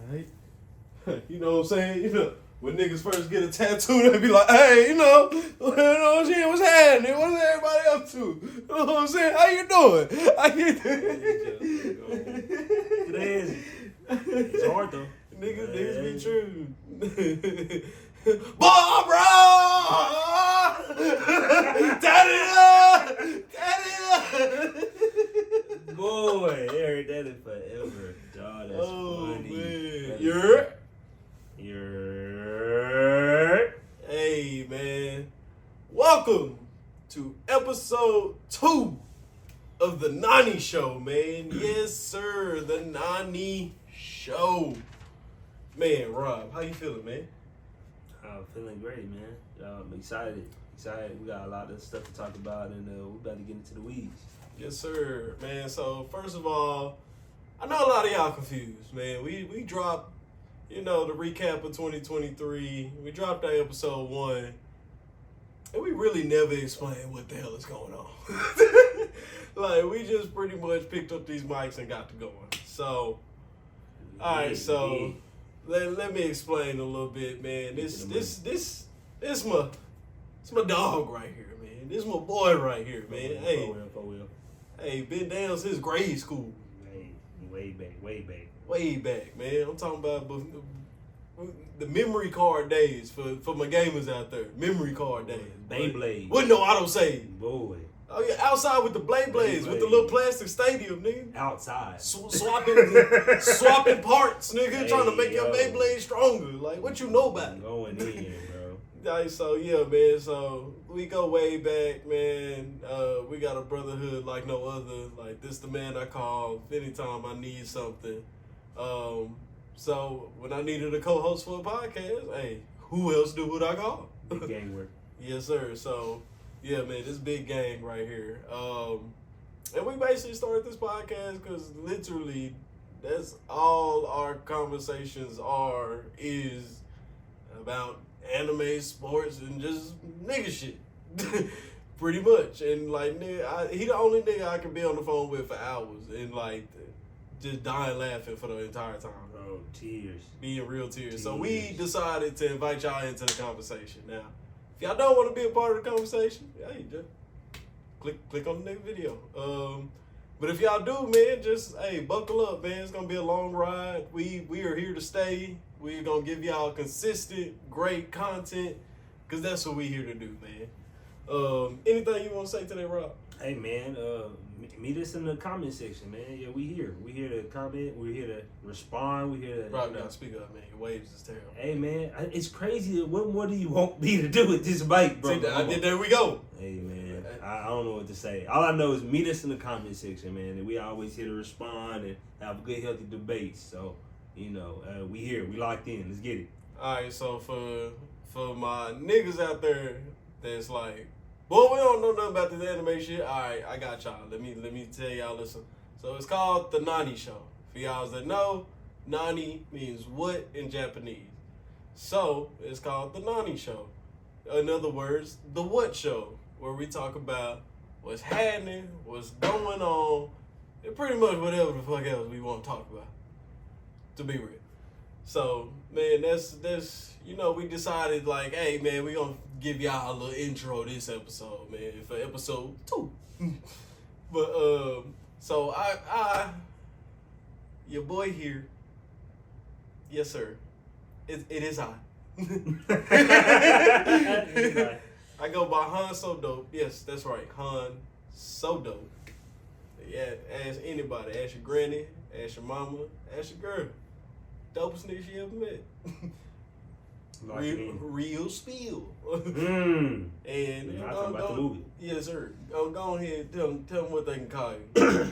Right? You know what I'm saying? You know, when niggas first get a tattoo, they be like, hey, what's happening? What's everybody up to? You know what I'm saying? How you doing? Crazy. It's hard though. Niggas be true. Barbara! Boy, they heard that in forever. Dog, that's funny. Man. You're. Hey, man. Welcome to episode 2 of the NANI Show, man. Yes, sir. The NANI Show. Man, Rob, how you feeling, man? I'm feeling great, man. I'm excited. We got a lot of stuff to talk about, and we're about to get into the weeds. Yes, sir, man. So, first of all, I know a lot of y'all confused, man. We dropped, the recap of 2023. We dropped our episode 1, and we really never explained what the hell is going on. Like, we just pretty much picked up these mics and got to going. So, all right, so let me explain a little bit, man. This my dog right here, man. This my boy right here, man. Hey, been down since grade school. Way back, man. I'm talking about the memory card days for my gamers out there. Memory card days. Beyblade. Wasn't no auto save. Boy. Oh yeah, outside with the blades with the little plastic stadium, nigga. Outside. Swapping parts, nigga. Hey, trying to make your Beyblade stronger. Like, what you know about it? Going in, bro. So yeah, man. So we go way back, man. We got a brotherhood like no other. Like, this the man I call anytime I need something. So when I needed a co-host for a podcast, hey, who else would I call? Big gang work. Yes, sir. So yeah, man, this big gang right here. And we basically started this podcast because literally that's all our conversations is about anime, sports, and just nigga shit. Pretty much. And like, nigga, he the only nigga I can be on the phone with for hours and like just dying laughing for the entire time. Bro, tears. Being real tears. So we decided to invite y'all into the conversation. Now, if y'all don't want to be a part of the conversation, hey, just click on the next video. But if y'all do, man, just, hey, buckle up, man. It's going to be a long ride. We are here to stay. We're going to give y'all consistent, great content, because that's what we here to do, man. Anything you want to say today, Rob? Hey, man, meet us in the comment section, man. Yeah, we here. We here to comment. We're here to respond. We're here to... Rob, now, speak up, man. Your waves is terrible. Hey, man, it's crazy. What more do you want me to do with this mic, bro? See, there we go. Hey, man. I don't know what to say. All I know is meet us in the comment section, man. And we always here to respond and have good, healthy debates. So, we here. We locked in. Let's get it. All right, so for my niggas out there that's like, boy, we don't know nothing about this anime shit. All right, I got y'all. Let me tell y'all, listen. So it's called the NANI Show. For y'all that know, NANI means what in Japanese. So it's called the NANI Show. In other words, the what show, where we talk about what's happening, what's going on, and pretty much whatever the fuck else we want to talk about. To be real. So, man, that's we decided, like, hey, man, we gonna give y'all a little intro this episode, man, for episode 2. But, so I your boy here, yes, sir, it is I. I go by Han So Dope. Yes, that's right, Han So Dope. Yeah, ask anybody. Ask your granny, ask your mama, ask your girl. Dopest nigga she ever met. Real spiel. And about the movie. Yes, sir. Go ahead and tell them what they can call you.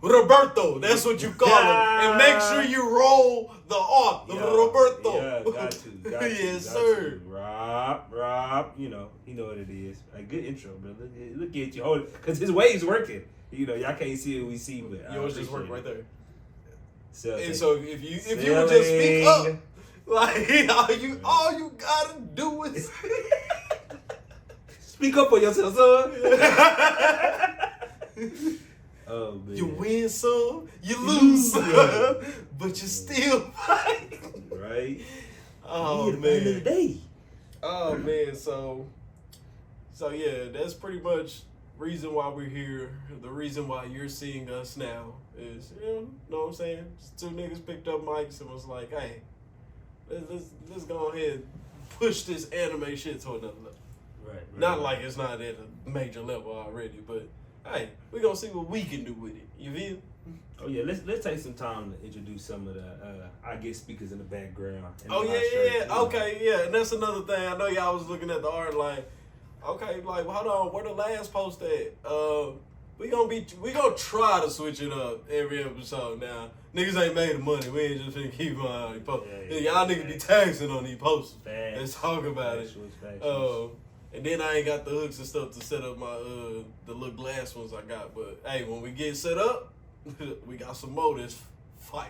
Roberto, that's what you call him. And make sure you roll the R. Roberto. Yeah, got to. Yes, sir. Rob, you know what it is. A good intro, brother. Look at you hold it, because his wave's working. Y'all can't see what we see, but yours just work right there. So if you would just speak up, like all you gotta do is speak up for yourself, son. Oh man. You win some, you lose some, but you still fight. Right. Oh man. man. Of the day. Oh man. So yeah, that's pretty much reason why we're here. The reason why you're seeing us now is, you know what I'm saying? Just two niggas picked up mics and was like, hey, let's go ahead and push this anime shit to another level. Right. Not like it's not at a major level already, but hey, we gonna see what we can do with it. You feel? Oh yeah, let's take some time to introduce some of the I guess speakers in the background. Oh yeah. Okay, yeah, and that's another thing. I know y'all was looking at the art like, okay, like hold on, where the last post at? We gonna try to switch it up every episode now. Niggas ain't made the money. We ain't just finna keep on these posts. Y'all niggas be taxing on these posts. Let's talk about it. And then I ain't got the hooks and stuff to set up my the little glass ones I got. But hey, when we get set up, we got some more that's fire.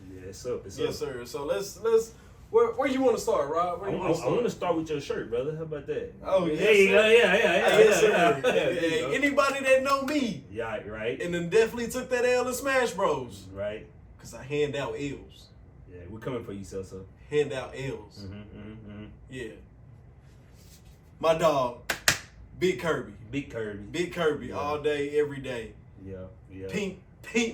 Yeah, it's up. Yes, sir. So let's where you want to start, Rob? I want to start with your shirt, brother. How about that? Oh yeah. Yes, sir. Hey, anybody that know me, yeah, right. and then definitely took that L in Smash Bros. Right. Cause I hand out L's. Yeah, we're coming for you, Celso. Hand out L's. Yeah. My dog, Big Kirby. Big Kirby. Yeah. All day, every day. Yeah. Pink.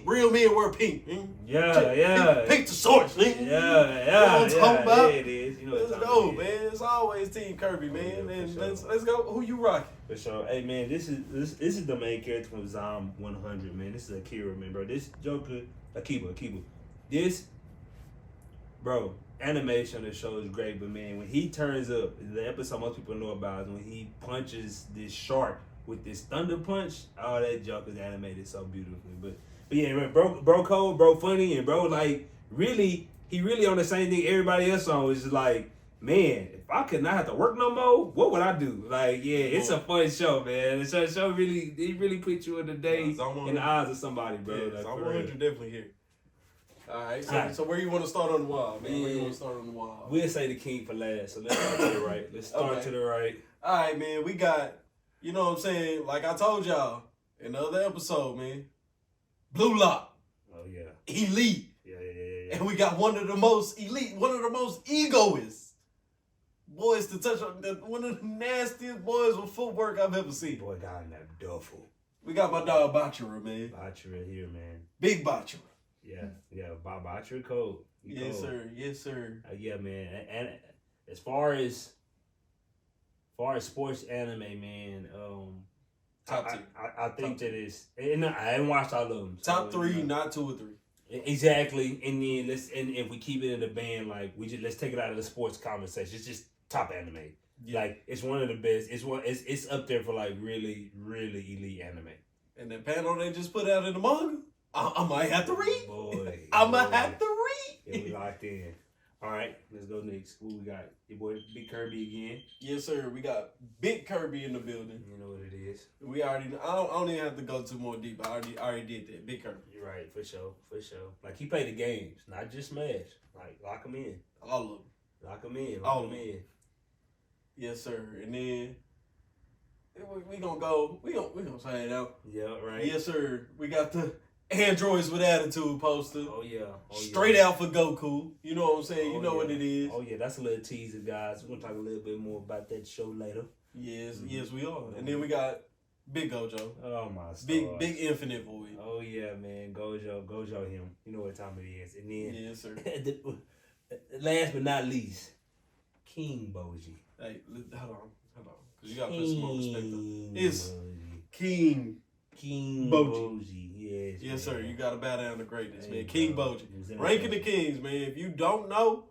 Real men wear pink. Yeah. Pink the source, nigga. Yeah. You know what I'm talking about? Yeah, it is. You know what Let's go, man. It's always Team Kirby, man. Yeah, and sure. let's go. Who you rocking? For sure. Hey, man, this is the main character from Zom 100, man. This is Akira, man, bro. This Joker, Akiba. This, bro, animation on the show is great, but man, when he turns up, the episode most people know about is when he punches this shark with this thunder punch. Oh, that Joker's animated so beautifully. But yeah, man, bro cold, bro funny, and bro like he really on the same thing everybody else on. It's just like, man, if I could not have to work no more, what would I do? Like, yeah, it's a fun show, man. The show really put you in the day in the eyes of somebody, bro. Yeah, like, I'm 100 definitely here. All right, so where you want to start on the wall, man? Where you want to start on the wall? We'll say the king for last, so let's start to the right. Let's start to the right. All right, man, we got, you know what I'm saying? Like I told y'all in the other episode, man, Blue Lock. Oh, yeah. Elite. Yeah. And we got one of the most elite, one of the most egoist boys to touch on, one of the nastiest boys with footwork I've ever seen. Boy, got in that duffel. We got my dog Bachira, man. Bachira here, man. Big Bachira. Yeah, Bachira cold. Yes, sir. Yeah, man. And as far as sports anime, man, top two. I think that is, and I haven't watched all of them. Top three, not 2 or 3. Exactly, and then if we keep it in the band, like let's take it out of the sports conversation. It's just top anime. Yeah. Like it's one of the best. It's up there for like really elite anime. And the panel they just put out in the manga, I might have to read. Boy, I might have to read. Yeah, we locked in. All right, let's go next. Who we got? Your boy Big Kirby again. Yes, sir. We got Big Kirby in the building. You know what it is. We already. I don't even have to go too more deep. I already did that. Big Kirby. You're right, for sure. Like he played the games, not just Smash. Like lock them in. All of them. Lock them in. Yes, sir. And then we gonna go. We gonna say it out. Yeah, right. Yes, sir. We got the Androids with Attitude poster. Oh yeah. Straight out for Goku. You know what I'm saying? You know what it is. Oh yeah, that's a little teaser, guys. We're gonna talk a little bit more about that show later. Yes, yes we are. And then we got Big Gojo. Oh my stars. Big Infinite Void. Oh yeah, man. Gojo him. You know what time it is. And then yes, sir. Last but not least, King Boji. Hey, hold on. Cause you gotta put some more respect on. It's King Boji. Yes, sir. You gotta bow down to greatness, man. King Boji. Ranking the Kings, man. If you don't know,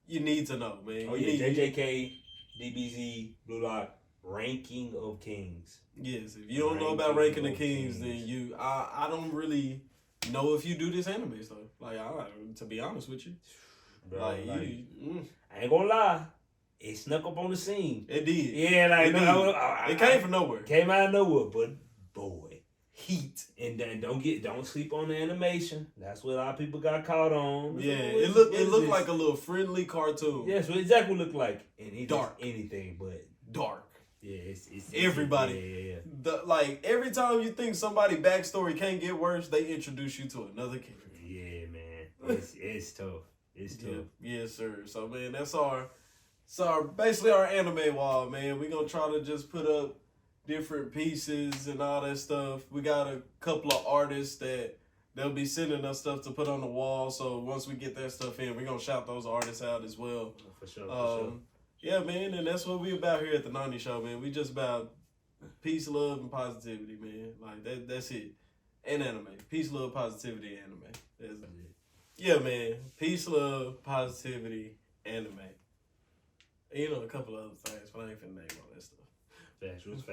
you need to know, man. Oh yeah, JJK, DBZ, Blue Lock, Ranking of Kings. Yes, if you don't know about Ranking the Kings, then I don't really know if you do this anime stuff. Like, to be honest with you, bro, I ain't gonna lie. It snuck up on the scene. It did. Yeah, like it came from nowhere. Came out of nowhere, but boy, heat. And then don't sleep on the animation. That's what a lot of people got caught on. Yeah, it looked like a little friendly cartoon. Yeah, so exactly what it looked like. And it dark. Anything but dark. Yeah, it's everybody. Yeah. Like every time you think somebody backstory can't get worse, they introduce you to another character. Yeah, man. It's tough. It's tough. Yes, sir. So man, that's basically our anime wall, man. We're gonna try to just put up different pieces and all that stuff. We got a couple of artists that they'll be sending us stuff to put on the wall. So once we get that stuff in, we're gonna shout those artists out as well. For sure. Yeah, man, and that's what we about here at the NANI Show, man. We just about peace, love, and positivity, man. Like that's it. And anime. Peace, love, positivity, anime. That's it. Yeah, man. Peace, love, positivity, anime. And, you know, a couple of other things, but I ain't finna name all that stuff. Factuals.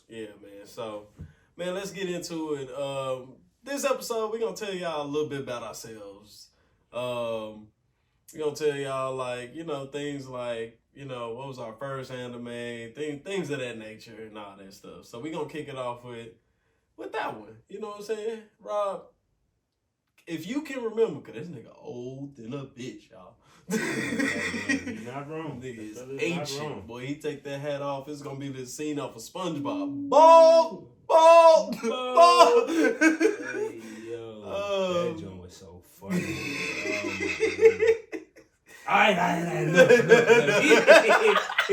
Yeah, man. So, man, let's get into it. This episode, we're going to tell y'all a little bit about ourselves. We're going to tell y'all, like, you know, things like, you know, what was our first anime, things of that nature and all that stuff. So, we're going to kick it off with that one. You know what I'm saying? Rob, if you can remember, because this nigga old than a bitch, y'all. He's not wrong. Nigga is ancient. Boy, he take that hat off. It's going to be this scene off of SpongeBob. Ball! Hey, yo. That joint was so funny. He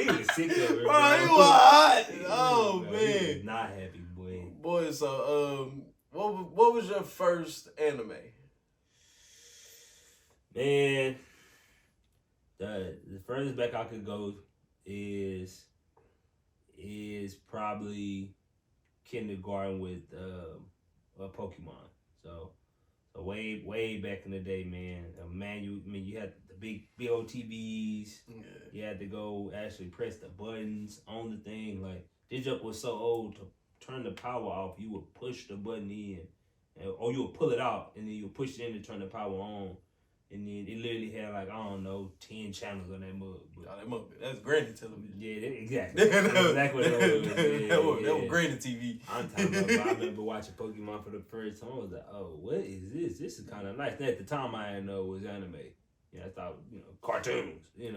was sick of it. Bro, he was hot. Oh, man. man. He was not happy, boy. Boy, so, what was your first anime? Man, the furthest back I could go is probably kindergarten with Pokemon. So way back in the day, man. You had the big old TVs. Yeah. You had to go actually press the buttons on the thing. Like this junk was so old to turn the power off. You would push the button in, or you would pull it out, and then you would push it in to turn the power on. And then it literally had like, I don't know, 10 channels on that mug. That's granny television. Yeah, exactly. That's exactly what it was. That was granny TV. I'm talking about, I remember watching Pokemon for the first time. I was like, oh, what is this? This is kind of nice. And at the time, I didn't know it was anime. Yeah, I thought, cartoons, Yeah.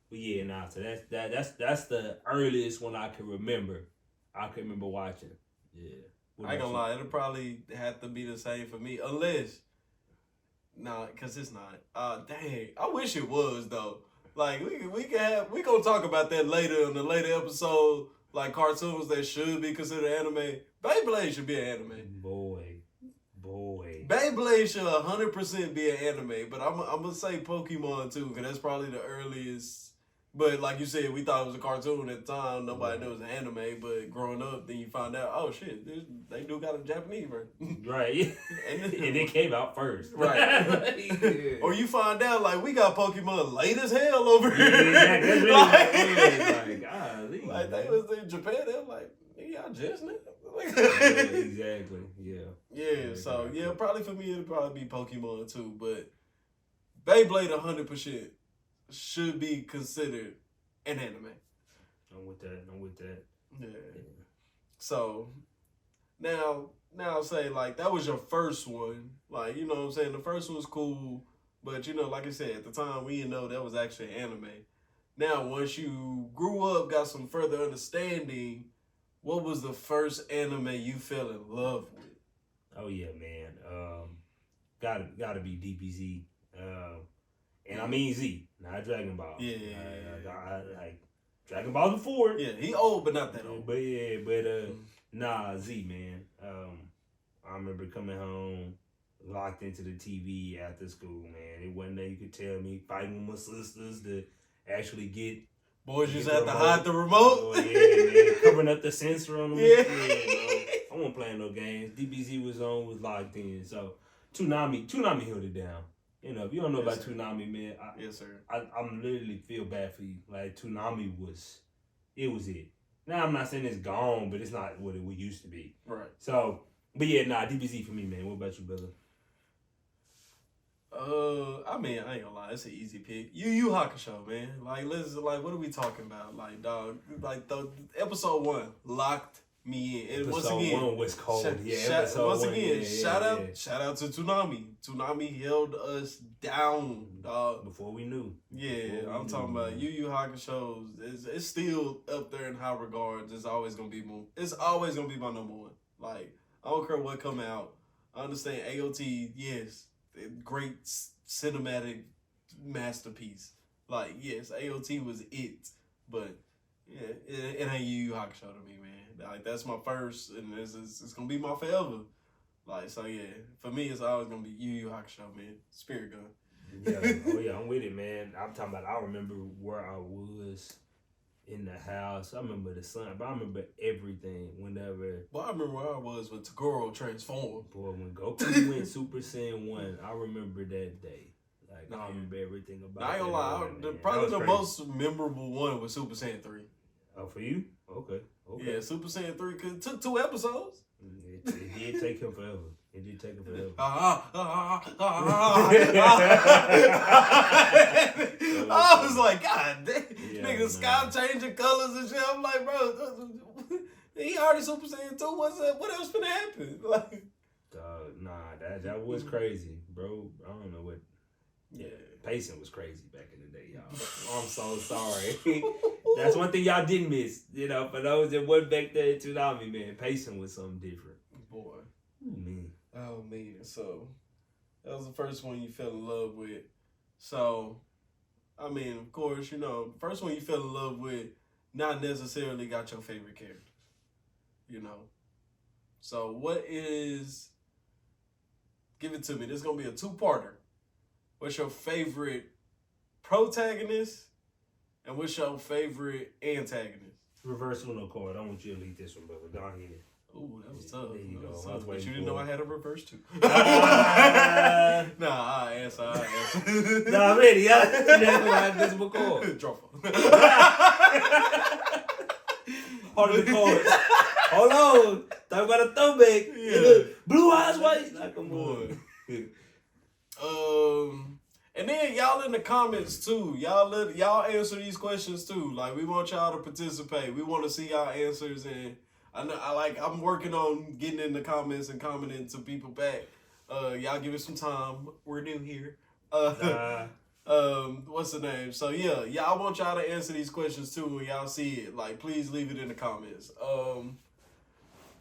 But yeah, nah, so that's the earliest one I can remember. I can remember watching. Yeah. I ain't gonna lie, it'll probably have to be the same for me, unless... Nah, cause it's not. Dang, I wish it was though. Like we gonna talk about that later in the later episode. Like cartoons that should be considered anime. Beyblade should be an anime. Boy. Beyblade should 100% be an anime. But I'm gonna say Pokemon too, cause that's probably the earliest. But like you said, we thought it was a cartoon at the time. Nobody knew it was an anime. But growing up, then you find out, oh shit, they do got a Japanese version. Right. And it came out first. Right. Yeah. Or you find out, like, we got Pokemon late as hell over here. Yeah, exactly. Like, they was in Japan, they were like, y'all just now. Exactly. Yeah, so, yeah, probably for me, it'll probably be Pokemon too. But Beyblade 100% should be considered an anime. I'm with that. Yeah. So, now say, like, that was your first one. Like, you know what I'm saying? The first one was cool. But, like I said, at the time, we didn't know that was actually anime. Now, once you grew up, got some further understanding, what was the first anime you fell in love with? Oh, yeah, man. Gotta be DBZ. And I mean Z, not Dragon Ball. Yeah. I like Dragon Ball before. Yeah, he old, but not that old. But nah, Z, man. I remember coming home, locked into the TV after school, man. It wasn't that you could tell me fighting with my sisters to actually get. Boys used to have to hide the remote. Oh, yeah, man. Covering up the sensor on them. Yeah. I wasn't playing no games. DBZ was locked in. So Toonami held it down. If you don't know about Toonami, man, yes, sir. I'm literally feel bad for you. Like Toonami was it. Now I'm not saying it's gone, but it's not what it used to be. Right. So, but yeah, DBZ for me, man. What about you, brother? I mean, I ain't gonna lie, it's an easy pick. Yu Hakusho, man. Like, what are we talking about? Like, dog, like the episode 1, locked me in. And episode once again, 1 was cold. Shout out to Toonami. Toonami held us down, dog. Before we knew. Yeah, I'm talking about Yu Yu Hakusho. It's still up there in high regards. It's always gonna be my number one. Like, I don't care what come out. I understand AOT, yes, great cinematic masterpiece. Like, yes, AOT was it, but yeah, it ain't Yu Yu Hakusho to me, man. Like, that's my first, and it's gonna be my forever. Like, so yeah, for me, it's always gonna be Yu Yu Hakusho, man. Spirit gun. Yeah, I'm with it, man. I'm talking about. I remember where I was in the house. I remember the sun, but I remember everything. Whenever. Well, I remember where I was when Tagoro transformed. Boy, when Goku went Super Saiyan 1, I remember that day. Like, I remember everything about it. I ain't gonna lie, probably the most memorable one was Super Saiyan 3. Oh, for you? Okay. Yeah, Super Saiyan 3, because it took 2 episodes. It did take him forever. I was like, God damn, nigga, sky changing colors and shit. I'm like, bro, he already Super Saiyan 2. What else finna happen? Like, that was crazy, bro. I don't know what. Yeah, pacing was crazy back in the day, y'all. I'm so sorry. That's one thing y'all didn't miss. You know, for those that wasn't back there in Toonami, man, pacing was something different. Boy. Ooh, man. Oh, man. So, that was the first one you fell in love with. So, I mean, of course, you know, first one you fell in love with, not necessarily got your favorite character. You know? So, give it to me. This is going to be a 2-parter. What's your favorite protagonist? And what's your favorite antagonist? Reverse Uno card. I want you to lead this one, brother. Go ahead. Ooh, that was tough. There you go. But you didn't know I had a reverse too. Nah, I answer. Nah, I'm ready. Yeah. That's why invisible card. Draw. Part of the cards. Hold on. Talk about a throwback. Yeah. Blue eyes white. Like, come on. And then y'all in the comments too. Y'all answer these questions too. Like, we want y'all to participate. We want to see y'all answers, and I'm working on getting in the comments and commenting to people back. Y'all give it some time. We're new here. What's the name? So yeah, I want y'all to answer these questions too when y'all see it. Like, please leave it in the comments.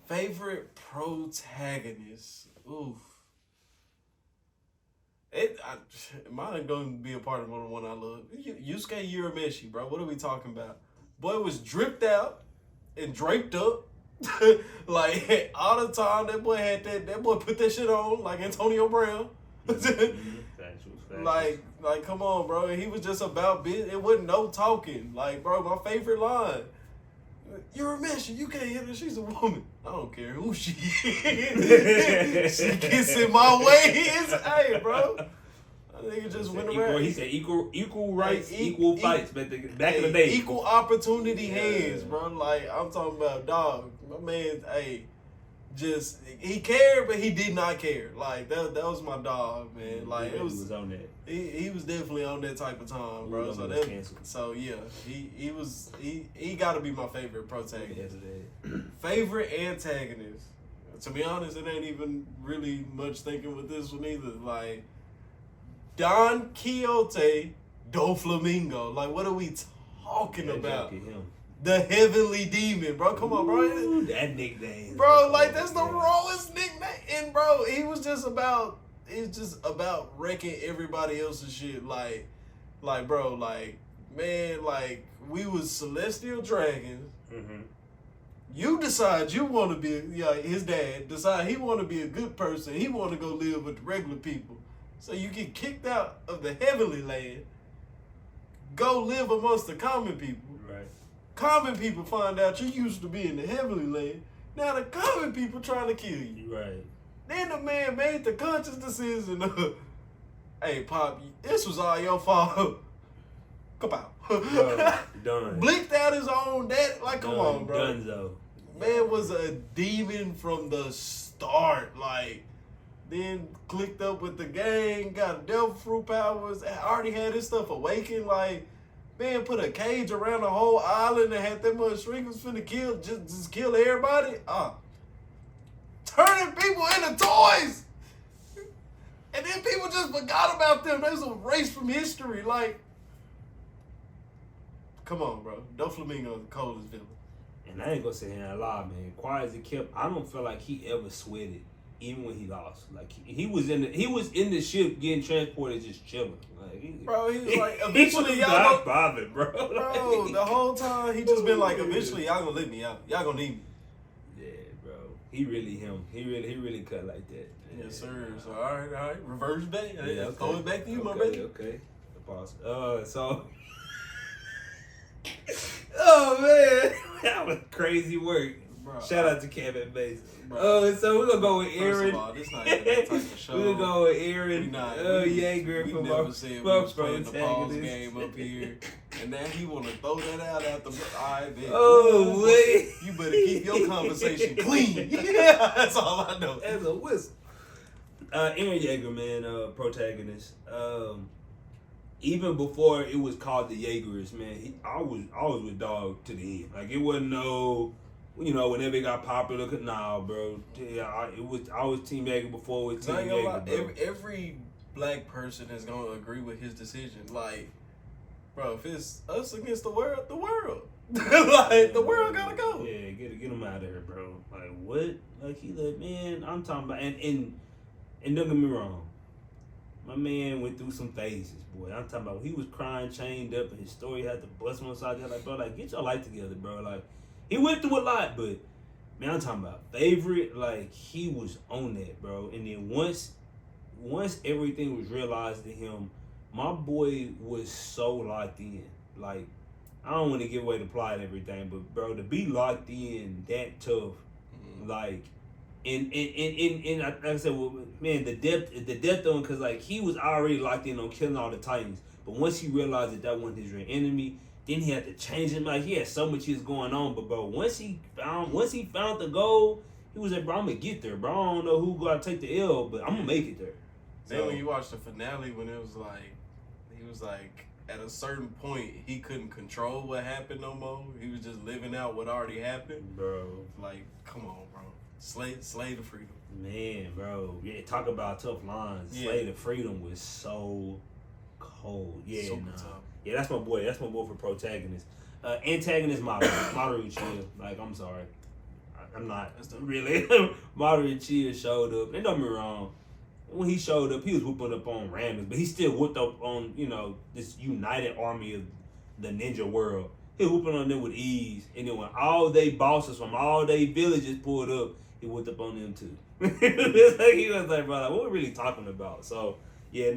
Favorite protagonist. Oof. Mine going to be a part of the one I love. Yusuke Urameshi, bro. What are we talking about? Boy was dripped out and draped up. Like, all the time. That boy had that boy put that shit on like Antonio Brown. Like, come on, bro. He was just about business. It wasn't no talking. Like, bro, my favorite line. Urameshi, you can't hit her. She's a woman. I don't care who she is. She gets in my way. Hey, bro. I think it just went around. He said equal rights, equal fights. Back in the day. Equal opportunity hands, bro. Like, I'm talking about, dog. My man, he cared, but he did not care. Like, that was my dog, man. Like, he was on that. He was definitely on that type of time, bro. So yeah, he got to be my favorite protagonist. Favorite antagonist. To be honest, it ain't even really much thinking with this one either. Like, Don Quixote do Flamingo. Like, what are we talking about? The Heavenly Demon, bro. Come on, bro. Ooh, that nickname. Bro, like, that's the rawest nickname. And, bro, he was just about wrecking everybody else's shit. Like, bro, like, man, like, we was celestial dragons. Mm-hmm. You decide you want to be, his dad decide he want to be a good person. He want to go live with the regular people. So you get kicked out of the heavenly land, go live amongst the common people. Right. Common people find out you used to be in the heavenly land. Now the common people trying to kill you. Right. Then the man made the conscious decision of, hey, Pop, this was all your fault. Kapow. Done. Blinked out his own dad. Like, come on, bro. Dunzo. Man was a demon from the start. Like, then clicked up with the gang, got devil fruit powers, already had his stuff awakened. Like, Man put a cage around the whole island and had that much shrink was finna kill, just kill everybody. Turning people into toys. And then people just forgot about them. They was erased from history. Like, come on, bro. Doflamingo the coldest villain. And I ain't gonna sit here and lie, man. Quiet as it kept, I don't feel like he ever sweated, even when he lost. Like he was in the ship getting transported, just chilling. Like he was like, eventually y'all not bothered, bro. Bro, the whole time he just been like, eventually y'all gonna let me out. Y'all gonna need me. Yeah, bro. He really him. He really cut like that. Yes, sir. So all right. Reverse back. Yeah, okay. Throw it back to you, my brother. Okay. Pause. So. Oh man, that was crazy work. Bro, shout out to Kevin Mason. So we're gonna go with Aaron. First of all, this not even that type of show. We're gonna go with Aaron Yeager from our playing the pause game up here, and now he wanna throw that out after. Wait. You better keep your conversation clean. Yeah, that's all I know. As a whistle. Aaron Yeager, man, protagonist. Even before it was called the Yeagers, man, I was with dog to the end. Like it wasn't no, whenever it got popular, nah, bro. Yeah, I was Team Yeager before it was Team Yeager, bro. Every black person is gonna agree with his decision. Like, bro, if it's us against the world, like the world gotta go. Yeah, get him out of here, bro. Like what? Like he like, man, I'm talking about, and don't get me wrong. My man went through some phases, boy. I'm talking about when he was crying, chained up, and his story had to bust one side. Like, bro, like, get your life together, bro. Like, he went through a lot, but, man, I'm talking about favorite. Like, he was on that, bro. And then once everything was realized to him, my boy was so locked in. Like, I don't want to give away the plot and everything, but, bro, to be locked in that tough, like, and like I said, well, man, the depth on, because like he was already locked in on killing all the Titans, but once he realized that wasn't his real enemy, then he had to change him. Like he had so much was going on, but bro, once he found the goal, he was like, bro, I'm gonna get there, bro. I don't know who gonna take the L, but I'm gonna make it there. Then when you watch the finale, when it was like, he was like, at a certain point, he couldn't control what happened no more. He was just living out what already happened, bro. Like, come on, bro. Slay the freedom. Man, bro. Yeah, talk about tough lines. Yeah. Slay the freedom was so cold. Yeah, super tough. Yeah, that's my boy. That's my boy for protagonist. Antagonist, Maru chill. Like, I'm sorry. I'm not really. Maru chill showed up. And don't get me wrong. When he showed up, he was whooping up on randoms, but he still whooped up on, this united army of the ninja world. He whooping on them with ease. And then when all they bosses from all they villages pulled up, he whooped up on them too. He was like, bro, like, what we really talking about? So, yeah,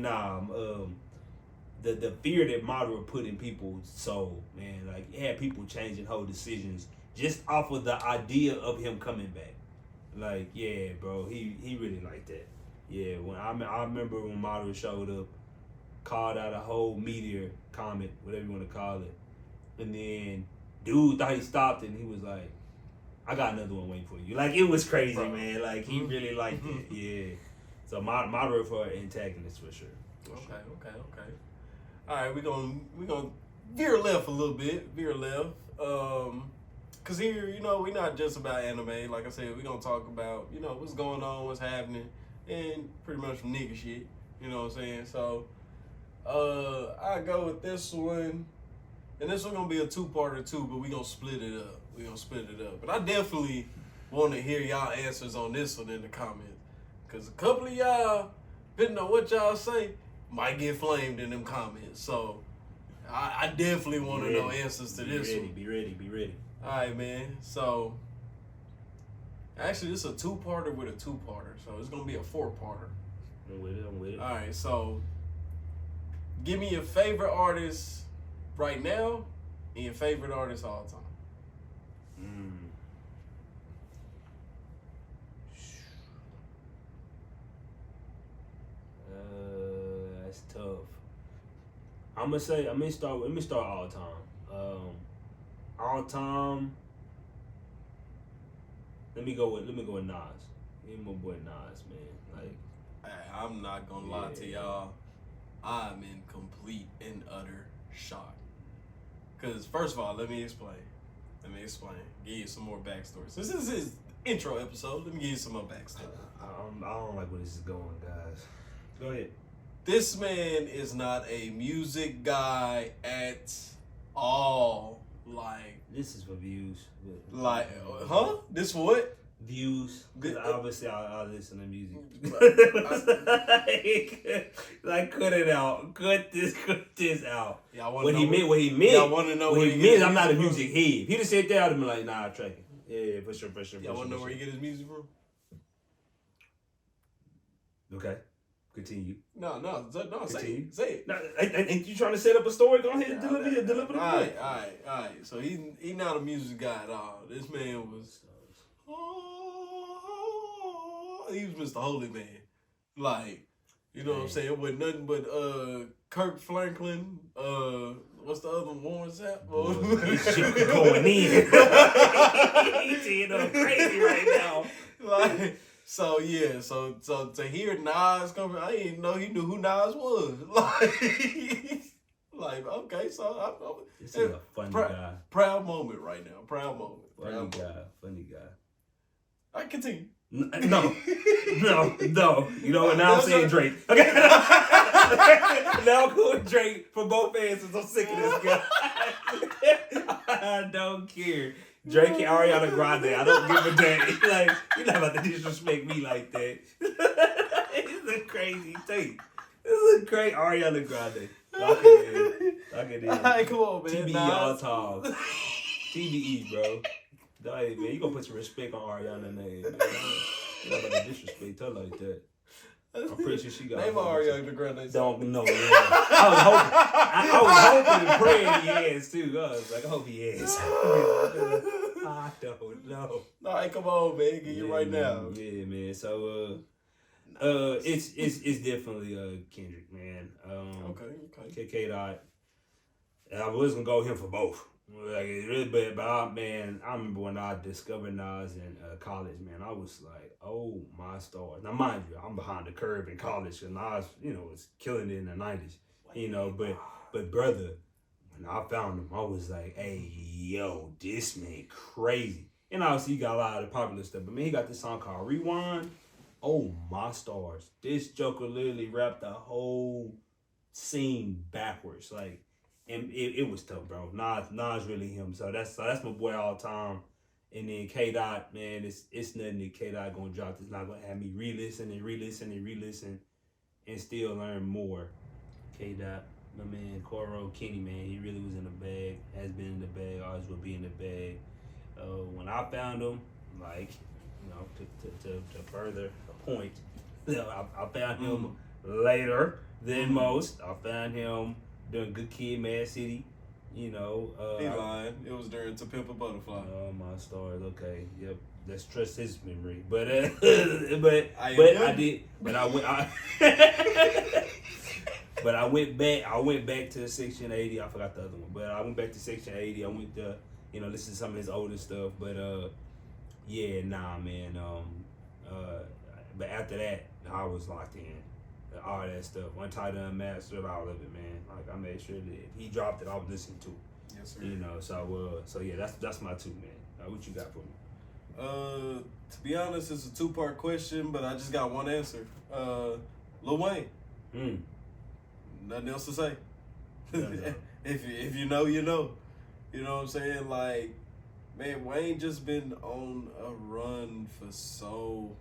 the fear that Madara put in people's soul, man, like, it had people changing whole decisions just off of the idea of him coming back. Like, yeah, bro, he really liked that. Yeah, when I remember when Madara showed up, called out a whole meteor comet, whatever you want to call it, and then dude thought he stopped it, and he was like, I got another one waiting for you. Like, it was crazy, bro. Man. Like, he really liked it. Yeah. So, moderate for an antagonist for sure. Okay. All right, we gonna veer left a little bit. Cause here, we're not just about anime. Like I said, we're gonna talk about, what's going on, what's happening, and pretty much some nigga shit. You know what I'm saying? So, I go with this one. And this one gonna be a two-parter too, but we gonna split it up. But I definitely want to hear y'all answers on this one in the comments. Cause a couple of y'all, depending on what y'all say, might get flamed in them comments. So I definitely want to know answers to this one. Be ready. All right, man. So actually, this is a two-parter with a two-parter. So it's gonna be a four-parter. I'm with it. All right, so give me your favorite artist right now and your favorite artist all the time. That's tough. Let me start all time. All time. Let me go with Nas. Give me my boy Nas, man. Like, hey, I'm not gonna lie to y'all. I'm in complete and utter shock. Because first of all, let me explain. Give you some more backstory. Since this is his intro episode, let me give you some more backstory. I don't like where this is going, guys. Go ahead. This man is not a music guy at all. Like, this is for views. Like, huh? This for what? Views. Because obviously I listen to music. Like, cut it out. Cut this out. What he meant. Y'all want to know what where he meant. I'm not a music head. He just said that, I'd have been like, nah, I track it. Yeah, for sure. Y'all want to know where he get his music from? Okay. Continue. No, say it. No, ain't you trying to set up a story? Go ahead and deliver the All right. So he not a music guy at all. This man was, he was Mr. Holy Man. Like, you know what I'm saying? With nothing but Kirk Franklin, what's the other one? Warren Sapp? This shit going in. He's saying up crazy right now. Like, so yeah, so to hear Nas come, I didn't know he knew who Nas was. Like okay, so this is a funny guy. Proud moment right now. Proud moment. Funny guy. I continue. No. You know what? Now I'm saying Drake. Okay. Now I'm going Drake for both answers. I'm sick of this guy. I don't care. Drake and Ariana Grande. I don't give a damn. Like, you're not about to disrespect me like that. It's a crazy take. This is a great Ariana Grande. Lock it in. All right, come on, man. TBE all time. TBE, bro. Man, you gonna put some respect on Ariana's name. Man. You're not about to disrespect her like that. I'm pretty sure she got. Name Ariana Grande. Don't know. Yeah. I was hoping and praying he has too. I was like, I hope he has. I don't know. All right, come on, man. Get you right now. Yeah, man. So, it's definitely Kendrick, man. Okay. K Dot. I was gonna go him for both. Like it's really bad, but man, I remember when I discovered Nas in college, man, I was like, oh my stars. Now mind you, I'm behind the curve in college, and Nas, was killing it in the 90s, but brother, when I found him, I was like, hey, yo, this man crazy. And obviously he got a lot of the popular stuff, but man, he got this song called Rewind. Oh my stars. This Joker literally rapped the whole scene backwards, like. And it was tough, bro. Nas really him. So that's my boy all time. And then K Dot, man, it's nothing that K Dot gonna drop. It's not gonna have me re-listen and still learn more. K Dot, my man, Coro Kenny, man, he really was in the bag. Has been in the bag. Always will be in the bag. When I found him, like, to further a point, I found him later than most. I found him doing Good Kid, Mad City, He lying. It was during To Pimp a Butterfly. Oh my stars. Okay, yep. Let's trust his memory. But I went back. I went back to Section 80. I forgot the other one, but I went back to Section 80. I went to listen to some of his older stuff. But yeah, nah, man. But after that, I was locked in. All that stuff, Untitled Unmastered, all of it, man. Like I made sure that if he dropped it, I would listen to it. Yes, sir. So yeah, that's my two, man. What you got for me? To be honest, it's a 2-part question, but I just got one answer. Lil Wayne. Nothing else to say. If you know, you know. You know what I'm saying? Like, man, Wayne just been on a run for so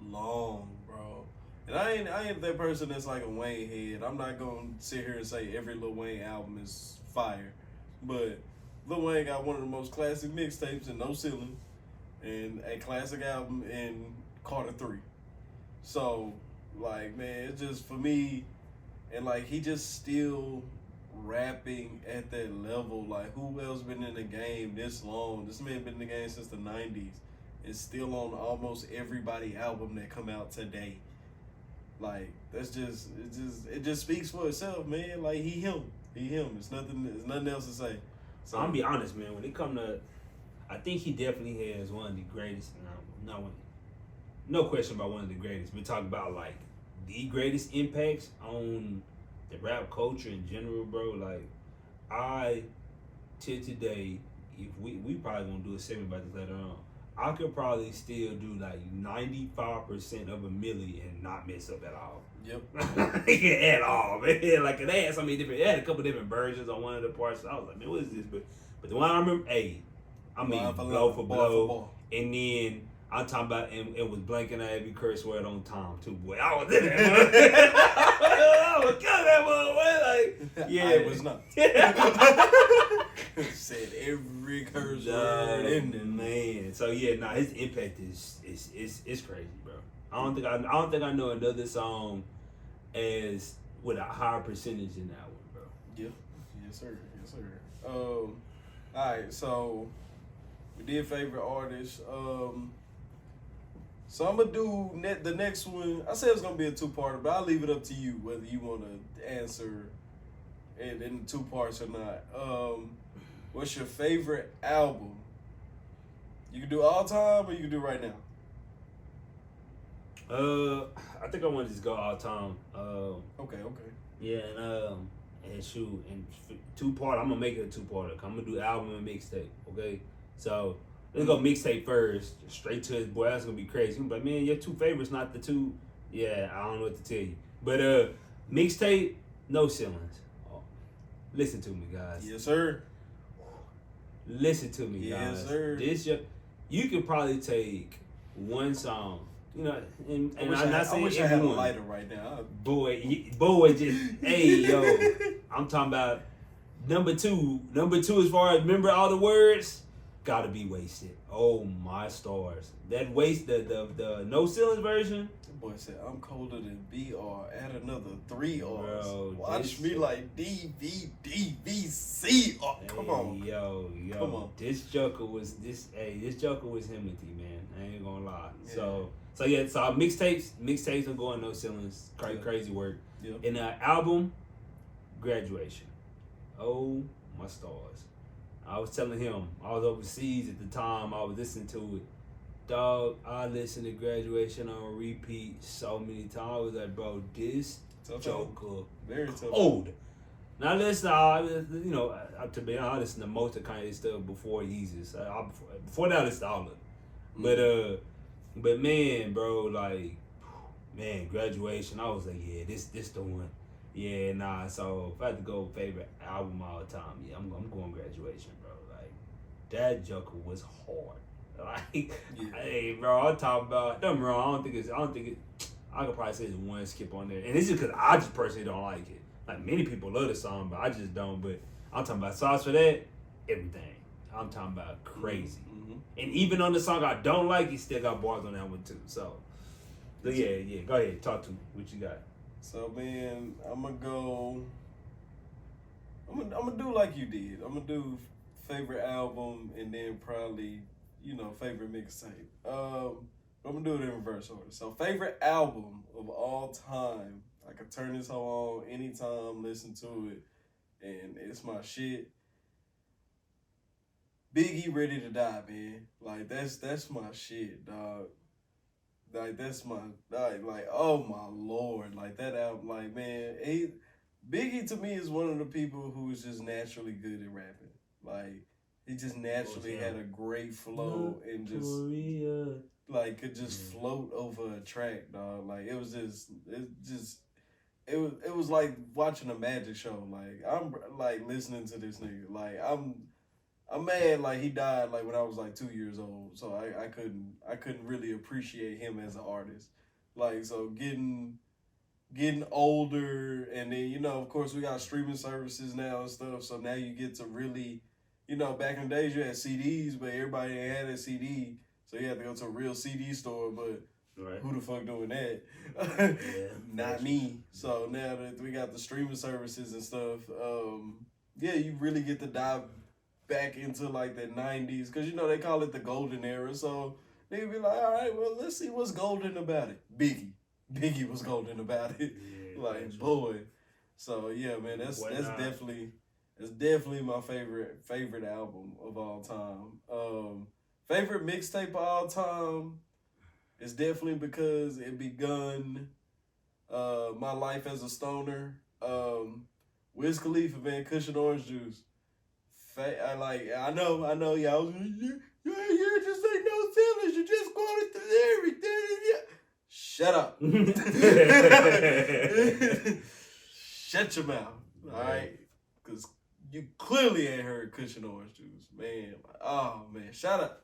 long, bro. And I ain't that person that's like a Wayne head. I'm not gonna sit here and say every Lil Wayne album is fire, but Lil Wayne got one of the most classic mixtapes in No Ceiling, and a classic album in Carter 3. So, like, man, it's just for me, and like he just still rapping at that level. Like, who else been in the game this long? This man been in the game since the 90s. It's still on almost everybody album that come out today. Like, it just speaks for itself, man. Like, he him. It's nothing else to say. So I'm gonna be honest, man. When it come to, I think he definitely has one of the greatest. No question about one of the greatest. We talk about like the greatest impacts on the rap culture in general, bro. Like, till today, if we probably gonna do a segment about this later on. I could probably still do like 95% of a milli and not mess up at all. Yep. At all, man. Like they had so many different. It had a couple different versions on one of the parts. I was like, man, what is this? But the one I remember, hey, I mean, blow for blow, and then I'm talking about it was blanking out every curse word on Tom too, boy. I was in that. I was killing that motherfucker. Like, yeah, I was not. Said every curse word in there, man. So yeah, nah, his impact is crazy, bro. I don't think I know another song as with a higher percentage in that one, bro. Yeah, yes sir. All right, so we did favorite artists. So I'm gonna do the next one. I said it's gonna be a 2-parter, but I'll leave it up to you whether you want to answer it in 2 parts or not. What's your favorite album? You can do all time or you can do right now. I think I want to just go all time. Okay. Yeah, and shoot, and 2-part. I'm gonna make it a 2-parter. I'm gonna do album and mixtape. Okay, so let's go mixtape first. Straight to his boy. That's gonna be crazy. But man, your 2 favorites, not the 2. Yeah, I don't know what to tell you. But mixtape, no ceilings. Oh, listen to me, guys. Yes, sir. Listen to me, yes, guys. Sir. You could probably take one song. You know, and I'm not saying I wish I had a lighter right now. Boy, just hey yo, I'm talking about number two as far as remember all the words, gotta be Wasted. Oh my stars, that the no ceilings version. The boy said I'm colder than BR. Add another 3 R's. Bro, watch me like DVDVC. Oh, come on, yo, come on. This Joker was Himothy, man. I ain't gonna lie. Yeah. So mixtapes are going no ceilings, crazy work. Yeah. And album, Graduation. Oh my stars! I was telling him I was overseas at the time. I was listening to it. Dog, I listened to Graduation on repeat so many times. I was like, bro, this Joker very tough. Old. Now listen, to be honest, I listened to most of Kanye stuff before Yeezus. Before that, I listened to all of it. But man, bro, like, man, Graduation, I was like, yeah, this the one. Yeah, nah, so if I had to go favorite album all the time, yeah, I'm going Graduation, bro. Like, that Joker was hard. Like, hey, bro, I'm talking about, don't get me wrong, I could probably say there's one skip on there. And it's just because I just personally don't like it. Like, many people love the song, but I just don't. But I'm talking about sauce for that, everything. I'm talking about crazy. Mm-hmm. And even on the song I don't like, he still got bars on that one too. So yeah, go ahead, talk to me. What you got? So man, I'm gonna do like you did. I'm gonna do favorite album and then probably favorite mixtape. I'm gonna do it in reverse order. So favorite album of all time. I could turn this on anytime, listen to it, and it's my shit. Biggie, Ready to Die, man. Like that's my shit, dog. Like that's my oh my lord, like that album, like man, Biggie to me is one of the people who is just naturally good at rapping. Like he just naturally had a great flow and just could just float over a track, dog. Like it was like watching a magic show. Like I'm like listening to this nigga. Like I'm mad like he died like when I was like 2 years old, so I couldn't really appreciate him as an artist. Like so getting older, and then of course we got streaming services now and stuff. So now you get to really, back in the days you had CDs, but everybody ain't had a CD, so you had to go to a real CD store. But who the fuck doing that? Not me. So now that we got the streaming services and stuff, you really get to dive back into like the 90s, because they call it the golden era. So they be like, all right, well, let's see what's golden about it. Biggie was golden about it. Boy. So yeah, man, that's definitely my favorite album of all time. Favorite mixtape of all time is definitely because it begun my life as a stoner. Wiz Khalifa, man, Cushion Orange Juice. I know, y'all was you just ain't no feelings. You just quoted to everything. Shut up. Shut your mouth. All right, because you clearly ain't heard Cushion Orange Juice, man. Oh man, shout out.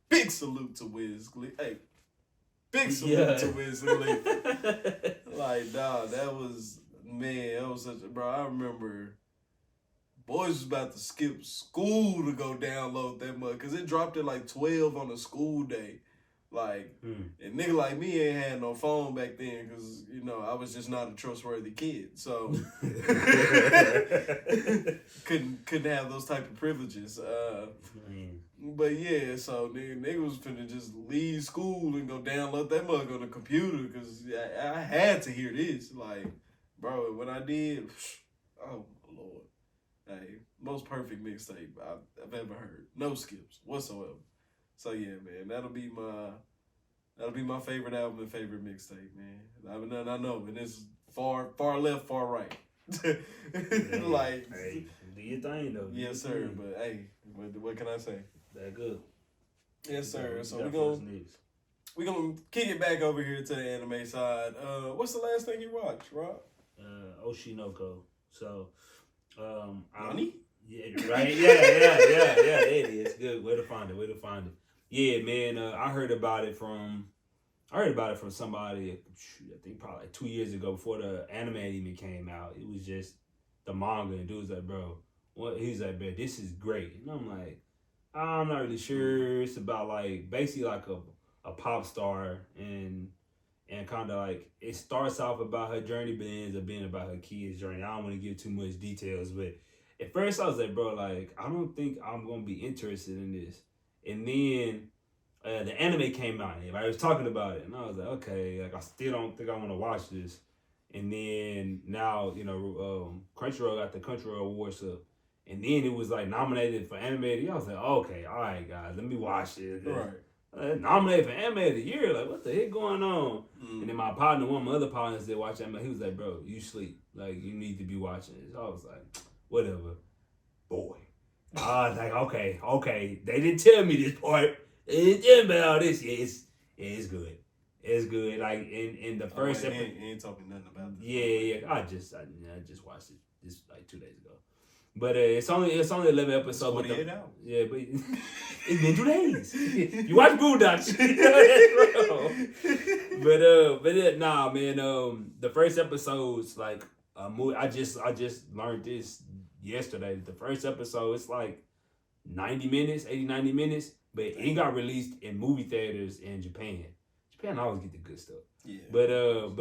Big salute to Wiz Khalifa. Hey, big salute to Wiz Khalifa. Like, dog, that was such a, bro. I remember boys was about to skip school to go download that mug because it dropped at like 12 on a school day. Like, and nigga like me ain't had no phone back then because, you know, I was just not a trustworthy kid. So, couldn't have those type of privileges. But yeah, so nigga was finna just leave school and go download that mug on the computer because I had to hear this. Like, bro, when I did, oh my Lord. Hey, most perfect mixtape I've ever heard. No skips whatsoever. So yeah, man, that'll be my favorite album and favorite mixtape, man. I know, and it's far left, far right. Like, hey, do your thing though. Yes, sir. But hey, what can I say? That good. Yes, sir. So we're gonna kick it back over here to the anime side. What's the last thing you watched, Rob? Oshinoko. So, NANI? Yeah, right. Yeah. It is good. Way to find it. Yeah, man. I heard about it from somebody. I think probably like 2 years ago, before the anime even came out. It was just the manga, and dude was like, "Bro, what?" He's like, "Bro, this is great," and I'm like, "I'm not really sure." It's about like basically like a pop star, and kind of like it starts off about her journey, but ends up being about her kid's journey. I don't want to give too much details, but at first I was like, bro, like I don't think I'm gonna be interested in this. And then the anime came out, and everybody was talking about it, and I was like, okay, like I still don't think I want to watch this. And then now, you know, Crunchyroll got the Crunchyroll Awards up, and then it was like nominated for animated. I was like, okay, all right, guys, let me watch this. Right. Nominated for anime of the year, like what the heck going on? And then my partner, one of my other partners that watch anime, he was like, bro, you sleep, like you need to be watching this. I was like, whatever, boy. I was like, okay, they didn't tell me this part. They didn't tell me all this. Yeah, it's good. It's good. Like in the first episode, he ain't talking nothing about this. Yeah. I just watched it this like 2 days ago. But it's only 11 episodes. 48 hours. Yeah, but it's been 2 days. You watch Boondocks. But nah, man. The first episode's like a movie. I just learned this yesterday. The first episode, it's like 90 minutes, but it got released in movie theaters in Japan. Japan always get the good stuff. Yeah. But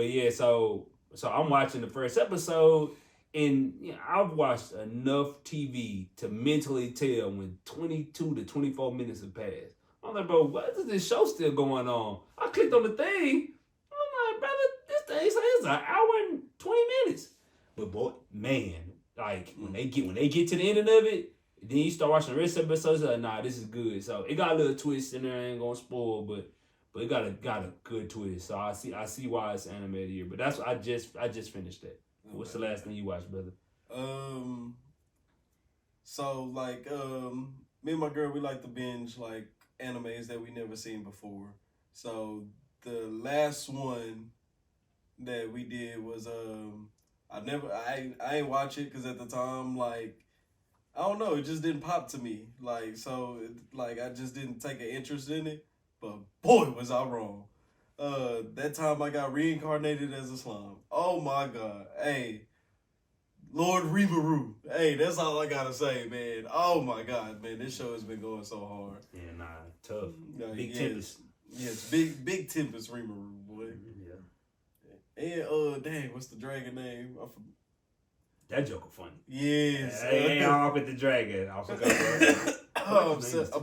yeah, so I'm watching the first episode. And I've watched enough TV to mentally tell when 22 to 24 minutes have passed. I'm like, bro, what is this show still going on? I clicked on the thing. I'm like, brother, this thing says an hour and 20 minutes. But boy, man, like when they get to the end of it, then you start watching the rest of the episodes. Like, nah, this is good. So it got a little twist in there. I ain't gonna spoil, but it got a good twist. So I see why it's animated here. But that's I just finished that. What's the last thing you watched, brother? So like, me and my girl, we like to binge like animes that we never seen before. So the last one that we did was I ain't watch it because at the time, like, I don't know, it just didn't pop to me. Like, so like I just didn't take an interest in it. But boy, was I wrong. That time I got reincarnated as a slime. Oh my God. Hey, Lord Rimuru. Hey, that's all I gotta say, man. Oh my God, man. This show has been going so hard. Yeah, nah, tough. Big Tempest. Yes, big Tempest Rimuru, boy. Yeah. And dang, what's the dragon name? That joke funny. Yes. Ain't off with the dragon. I forgot.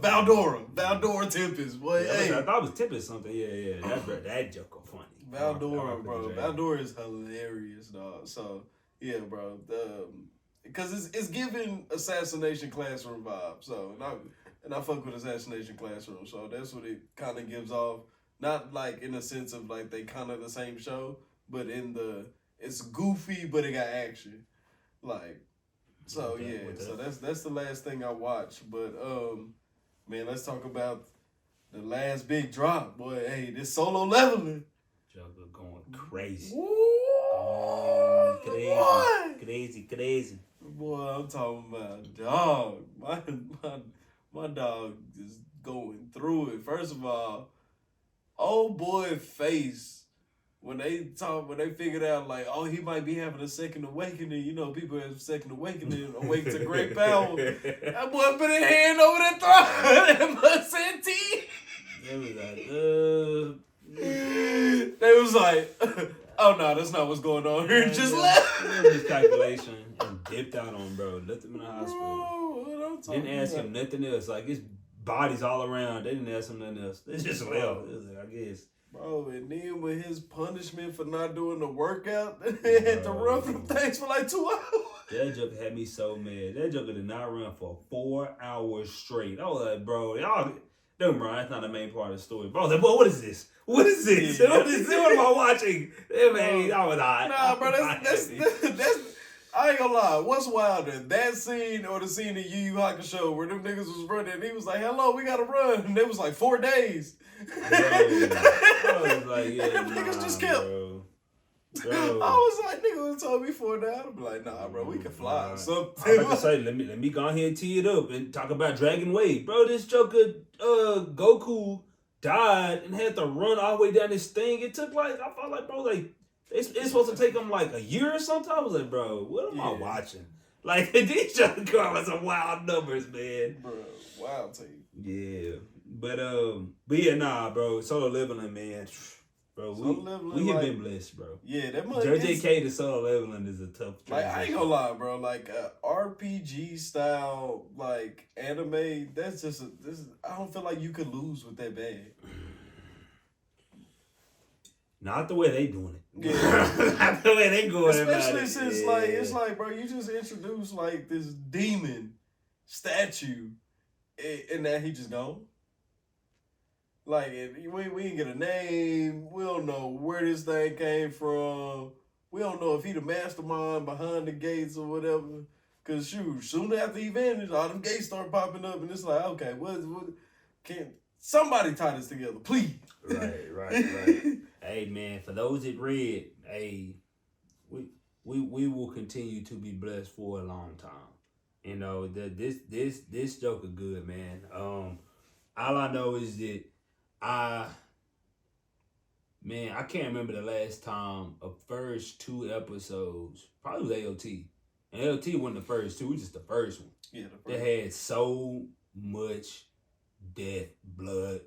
Valdora Tempest, boy. Yeah, hey. I thought it was Tempest something. Yeah. That joke funny. Valdora, bro. Valdora is hilarious, dog. So yeah, bro. Because it's giving Assassination Classroom vibe. So and I fuck with Assassination Classroom. So that's what it kind of gives off. Not like in the sense of like they kind of the same show, but it's goofy, but it got action. Like, So so that's the last thing I watched. But man, let's talk about the last big drop, boy. Hey, this Solo Leveling. Joker going crazy. Woo, Crazy. Boy, I'm talking about dog. My dog is going through it. First of all, old boy face. When they figured out like, oh, he might be having a second awakening. You know, people have second awakening, awake to great power. That boy put his hand over that throat and boy said T. They was like, oh no, that's not what's going on here. Just left. Miscalculation and dipped out on bro. Left him in the hospital. Bro, didn't ask him nothing else. Like his body's all around. They didn't ask him nothing else. They just left. It was like, I guess. Bro, and then with his punishment for not doing the workout, they had to run from things for like 2 hours. That joker had me so mad. That joker did not run for 4 hours straight. I was like, bro, y'all, don't bro, that's not the main part of the story. Bro, I was like, boy, what is this? What is this? Yeah. What am I watching? Man, I was hot. Nah, bro, that's I ain't gonna lie. What's wilder, that scene or the scene in Yu Yu Hakusho where them niggas was running and he was like, hello, we gotta run. And it was like 4 days. Bro, I was like, yeah, them niggas just kept. Bro. I was like, nigga was told me 4 days. I'd be like, nah, bro, we can fly or something. I'm about to say, let me go ahead and tee it up and talk about Dragon Wave. Bro, this joker, Goku died and had to run all the way down this thing. It took like, I felt like, bro, like, it's supposed to take him like a year or something. I was like, bro, what am I watching? Like, these jokers come with some wild numbers, man. Bro, wild team. Yeah. But yeah, nah, bro. Solo Leveling, man. Bro, we have been blessed, bro. Yeah, that much. JJK to Solo Leveling is a tough transition. Like, I ain't gonna lie, bro. Like, RPG style, like, anime, that's just, I don't feel like you could lose with that bad. Not the way they doing it. Yeah. Not the way they going Especially since, like, it's like, bro, you just introduced, like, this demon statue, and now he just gone. Like, we didn't get a name. We don't know where this thing came from. We don't know if he the mastermind behind the gates or whatever. Because, shoot, soon after he vanished, all them gates start popping up, and it's like, okay, what can somebody tie this together, please? Right. Hey, man, for those that read, hey, we will continue to be blessed for a long time. You know, this joker good, man. All I know is that I can't remember the last time a first 2 episodes, probably was AOT. And AOT wasn't the first 2, it was just the first one. Yeah, the first that had so much death, blood,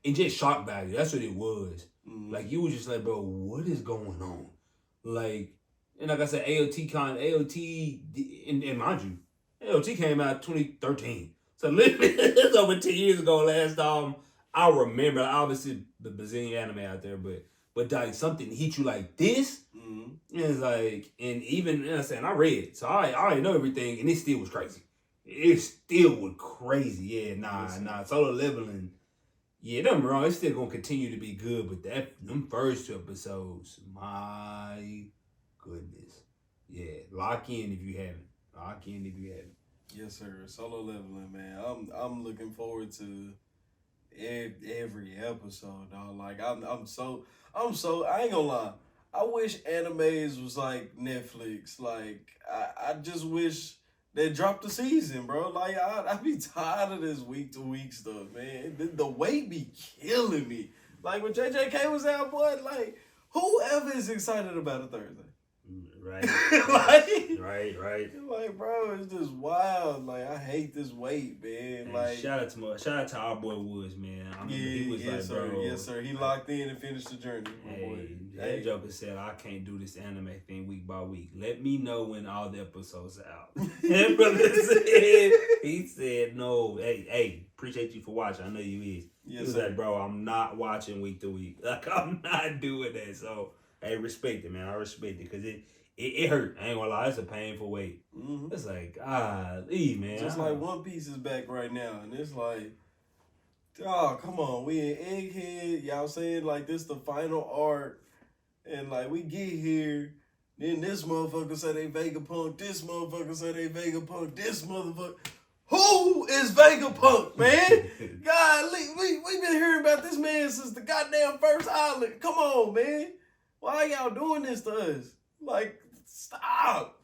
and just shock value. That's what it was. Mm-hmm. Like, you was just like, bro, what is going on? Like, and like I said, AOT, and mind you, AOT came out 2013. So literally, it's over 10 years ago last time I remember. Obviously, the bazillion anime out there, but like something hit you like this, and it's like, and even, you know, saying I read it, so I already know everything, and it still was crazy. It still was crazy. Yeah, nah. Solo Leveling, yeah, them wrong. It's still gonna continue to be good, but them first 2 episodes, my goodness, yeah. Lock in if you haven't. Yes, sir. Solo Leveling, man. I'm looking forward to every episode, dog. Like, I'm so I ain't gonna lie. I wish animes was like Netflix. Like, I just wish they dropped the season, bro. Like, I be tired of this week to week stuff, man. The weight be killing me. Like, when JJK was out, boy, like, whoever is excited about a Thursday. Right. Right. Like, bro, it's just wild. Like, I hate this weight, man. And like, shout out to our boy Woods, man. He was yes, like, sir. bro, Yes, sir. He locked in and finished the journey. That joker said, I can't do this anime thing week by week. Let me know when all the episodes are out. That brother said, he said, no, hey, appreciate you for watching. I know you is. Yes, he was sir. like, bro, I'm not watching week to week. Like, I'm not doing that. So, hey, respect it, man. I respect it because it hurt. I ain't gonna lie, it's a painful weight. Mm-hmm. It's like, man. Just like One Piece is back right now, and it's like, oh, come on, we in Egghead, y'all saying like this the final arc, and like we get here, Then this motherfucker say they Vegapunk. This motherfucker say they Vegapunk. This motherfucker. Who is Vegapunk, man? God, we been hearing about this man since the goddamn first island. Come on, man. Why y'all doing this to us? Like, stop.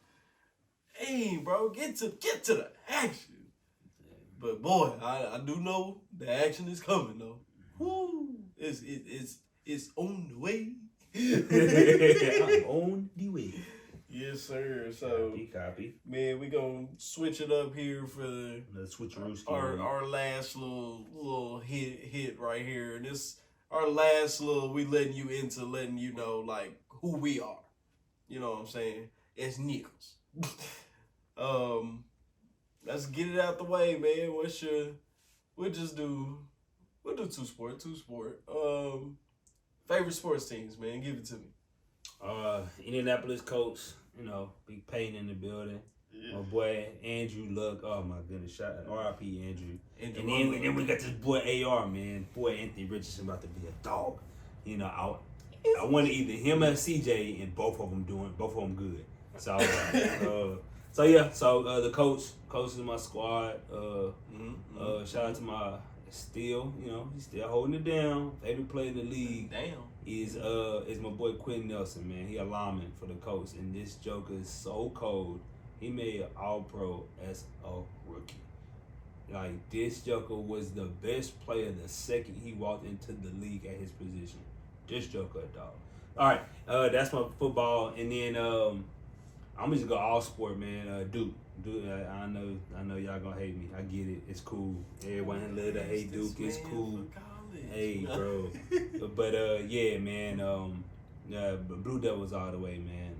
Hey, bro, get to the action. But boy, I do know the action is coming though. Woo! It's on the way. I'm on the way. Yes, sir. So, copy. Man, we gonna switch it up here for our last little hit right here. And this our last little. We letting you know like who we are. You know what I'm saying? As niggas. Let's get it out the way, man. We'll do two sport. Favorite sports teams, man. Give it to me. Indianapolis Colts, Big Payne in the building. Yeah. My boy Andrew Luck. Oh my goodness, shout out R.I.P. Andrew. And then we got this boy AR, man. Boy Anthony Richardson about to be a dog. I wanted either him or CJ, and both of them good. So the coach is my squad. Shout out to my Steele, he's still holding it down. Favorite player in the league is my boy Quentin Nelson, man. He a lineman for the Colts, and this joker is so cold. He made an All-Pro as a rookie. Like, this joker was the best player the second he walked into the league at his position. This joker, dog. All right, that's my football, and then I'm just gonna all sport, man. Duke. I know y'all gonna hate me. I get it. It's cool. Everyone love to hate Duke. It's cool. Hey, bro. But yeah, man. Blue Devils all the way, man.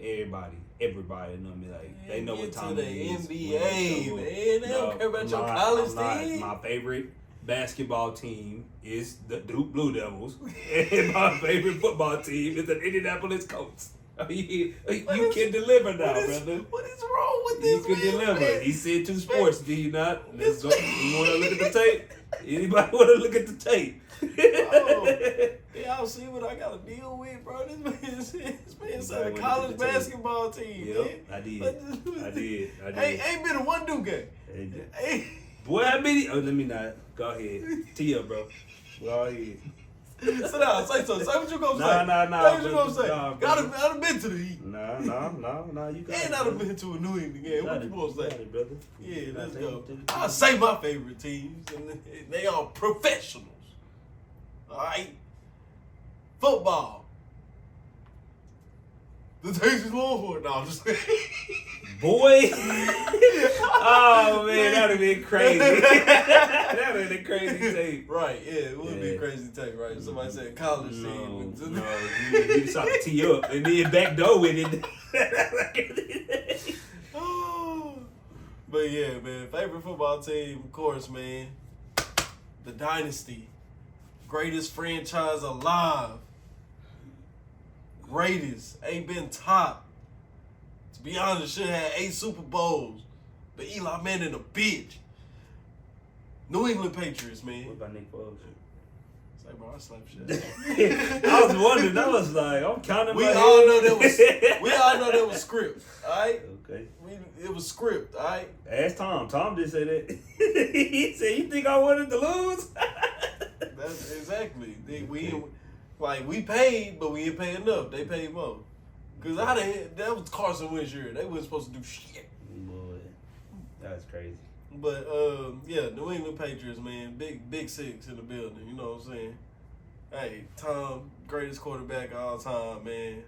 Everybody know me. Like, they know what time it is. NBA, man. They don't care about your college team. My favorite basketball team is the Duke Blue Devils, and my favorite football team is the Indianapolis Colts. You can deliver now, brother. What is wrong with this? You can deliver. He said 2 sports, do you not? Let's go. You want to look at the tape? Anybody want to look at the tape? Y'all see what I got to deal with, bro? This man said a college basketball team, yep, man. I did. Ain't been a one Duke game. Boy, how many? Oh, let me not. Go ahead. Tee up, bro. Go ahead. Sit down. Say something. Say what you gonna say. Nah. Say what you gonna say. I'd have been to the Heat. Nah. You got and I'd have been to a New England game. What you gonna say? Brother. Yeah, let's go. I'll say my favorite teams, and they are professionals. All right. Football. The Texas Longhorns. No, I'm just saying. Boy. Oh, man, that would have been crazy. That would have been a crazy tape. Right, yeah, it would be a crazy tape, right? Somebody said college team. No, you just have to tee up and then back door with it. But yeah, man, favorite football team, of course, man. The Dynasty. Greatest franchise alive. Greatest. Ain't been top. To be honest, should have had 8 Super Bowls. But Eli Manning a bitch. New England Patriots, man. What about Nick Foles? It's like, bro, I slap shit. I was wondering. I was like, I'm counting we my all head. know that was script, all right? Okay. It was script, all right? Ask Tom. Tom did say that. He said, you think I wanted to lose? That's exactly. We paid, but we didn't pay enough. They paid more. Because that was Carson Wentz year. They weren't supposed to do shit. Boy, that's crazy. But, yeah, New England Patriots, man. Big six in the building. You know what I'm saying? Hey, Tom, greatest quarterback of all time, man.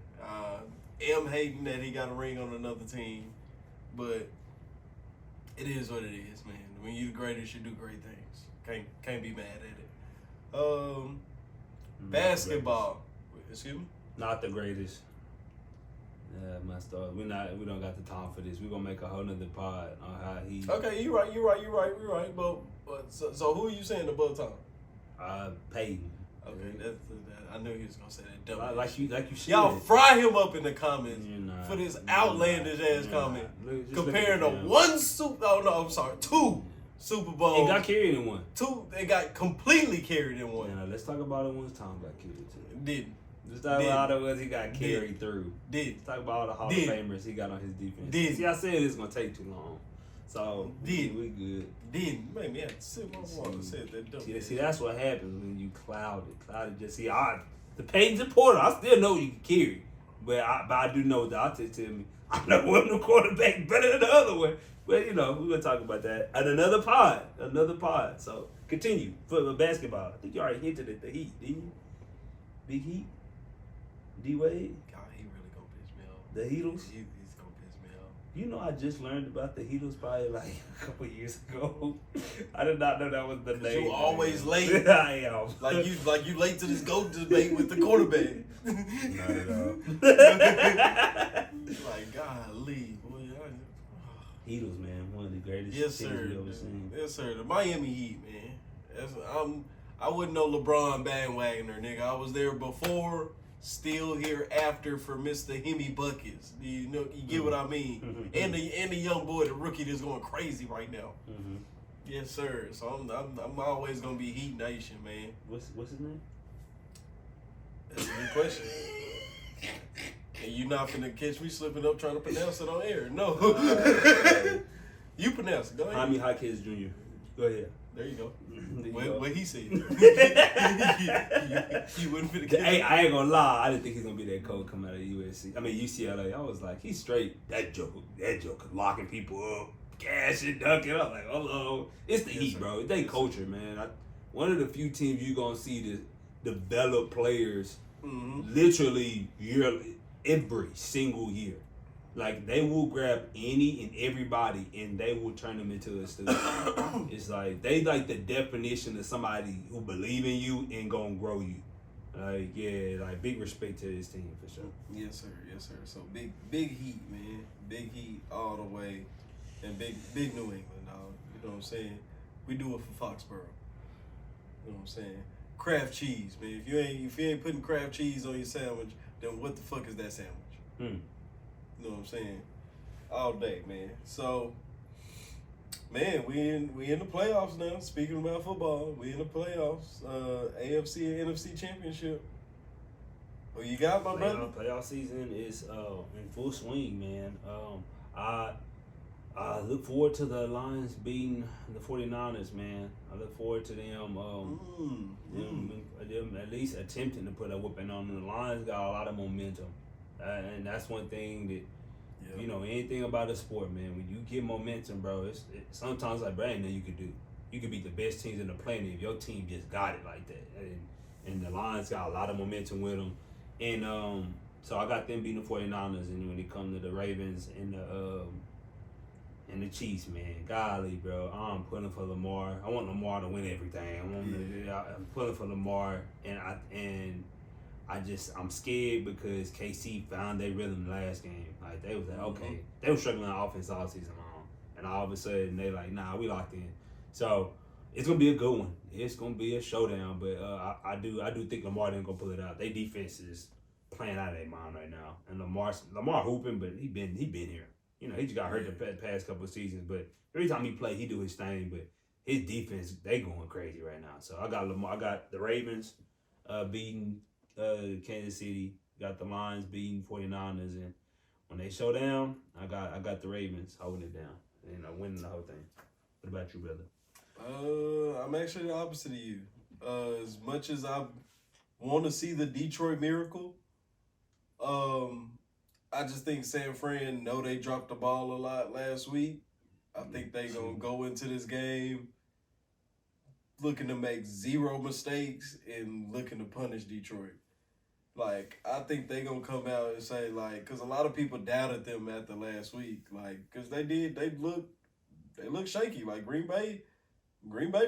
Am hating that he got a ring on another team. But it is what it is, man. When you're the greatest, you do great things. Can't be mad at it. Basketball. Excuse me? Not the greatest. Yeah, my star. We don't got the time for this. We're gonna make a whole nother pod on how he. Okay, you're right. But so who are you saying above Tom? Peyton. Okay, I knew he was gonna say that. Dumb like you should. Y'all fry him up in the comments for this outlandish ass comment comparing to 2 Super Bowls. It got carried in one. 2, they got completely carried in one. Yeah, let's talk about it once Tom got carried too. Didn't. Just talk about all the ones he got carried through. Did talk about all the Hall of Famers he got on his defense. See, I said it's gonna take too long. So we good. Didn't make me have to sip my water. Said that dumb. See, that's what happens when you cloud it. Just see, the Peyton's important. I still know you can carry, but I do know that I'll tell me I know one of the quarterback better than the other one. But we're gonna talk about that at another pod. So continue for the basketball. I think you already hinted at the Heat, didn't you? Big Heat, D-Wade. God, he really gonna piss me off. The Heatles. He's gonna piss me off. You know, I just learned about the Heatles probably like a couple years ago. I did not know that was the name. You always late. I am. Like you late to this GOAT debate with the quarterback. Not at all. Like, golly, boy. Heatles, man, one of the greatest teams we've ever seen. Yes, sir. The Miami Heat, man. I wasn't no LeBron bandwagoner, nigga. I was there before, still here after for Mr. Hemi Buckets. You get what I mean? And the young boy, the rookie that's going crazy right now. Yes, sir. So I'm always gonna be Heat Nation, man. What's his name? That's a good question. And you not finna catch me slipping up trying to pronounce it on air. No. You pronounce it. Go ahead. Jaime Jaquez Jr. Go ahead. There you go. What he said. You wouldn't fit Hey, I ain't gonna lie. I didn't think he's gonna be that cold coming out of UCLA. I was like, he's straight. That joke locking people up, cashing, dunking. I was like, hello. It's the Heat, bro. It's their culture, man. One of the few teams you gonna see to develop players literally yearly, every single year. Like, they will grab any and everybody and they will turn them into a student. It's like, they like the definition of somebody who believe in you and gonna grow you. Like, yeah, like, big respect to this team for sure. Yes, sir. So, big Heat, man. Big Heat all the way. And big New England, dog. You know what I'm saying? We do it for Foxborough. You know what I'm saying? Kraft cheese, man. If you ain't putting Kraft cheese on your sandwich, then what the fuck is that sandwich? You know what I'm saying? All day, man. So, man, we in the playoffs now. Speaking about football, we in the playoffs. AFC and NFC championship. What you got, my brother? Playoff season is in full swing, man. I look forward to the Lions beating the 49ers, man. I look forward to them, them at least attempting to put a whooping on them. The Lions got a lot of momentum. And that's one thing that, anything about a sport, man, when you get momentum, bro, it's sometimes like, bro, ain't nothing you could do. You could be the best teams in the planet if your team just got it like that. And the Lions got a lot of momentum with them. And so I got them beating the 49ers. And when it comes to the Ravens and the Chiefs, man, golly, bro, I'm pulling for Lamar. I want Lamar to win everything. I'm pulling for Lamar, and I'm scared because KC found their rhythm last game. Like, they was like, okay, they were struggling on offense all season long, and all of a sudden they like, nah, we locked in. So it's gonna be a good one. It's gonna be a showdown, but I do think Lamar didn't gonna pull it out. Their defense is playing out of their mind right now, and Lamar hooping, but he been here. He just got hurt the past couple of seasons, but every time he play, he do his thing. But his defense, they going crazy right now. So I got Lamar. I got the Ravens beating Kansas City. Got the Lions beating 49ers, and when they show down, I got the Ravens holding it down and winning the whole thing. What about you, brother? I'm actually the opposite of you. As much as I want to see the Detroit Miracle, I just think San Fran know they dropped the ball a lot last week. I think they gonna go into this game looking to make zero mistakes and looking to punish Detroit. Like, I think they gonna come out and say, like, because a lot of people doubted them after last week, like, because they look shaky. Like, Green Bay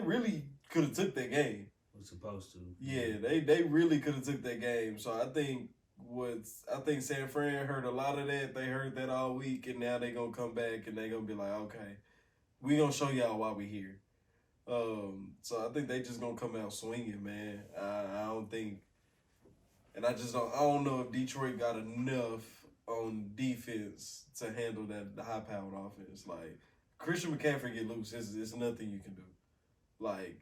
really could have took that game. Was supposed to. Yeah, they really could have took that game. So I think San Fran heard a lot of that. They heard that all week, and now they gonna come back and they gonna be like, okay, we gonna show y'all why we here. So I think they just gonna come out swinging, man. I don't think, and I don't know if Detroit got enough on defense to handle the high-powered offense. Like, Christian McCaffrey get loose, it's nothing you can do. Like,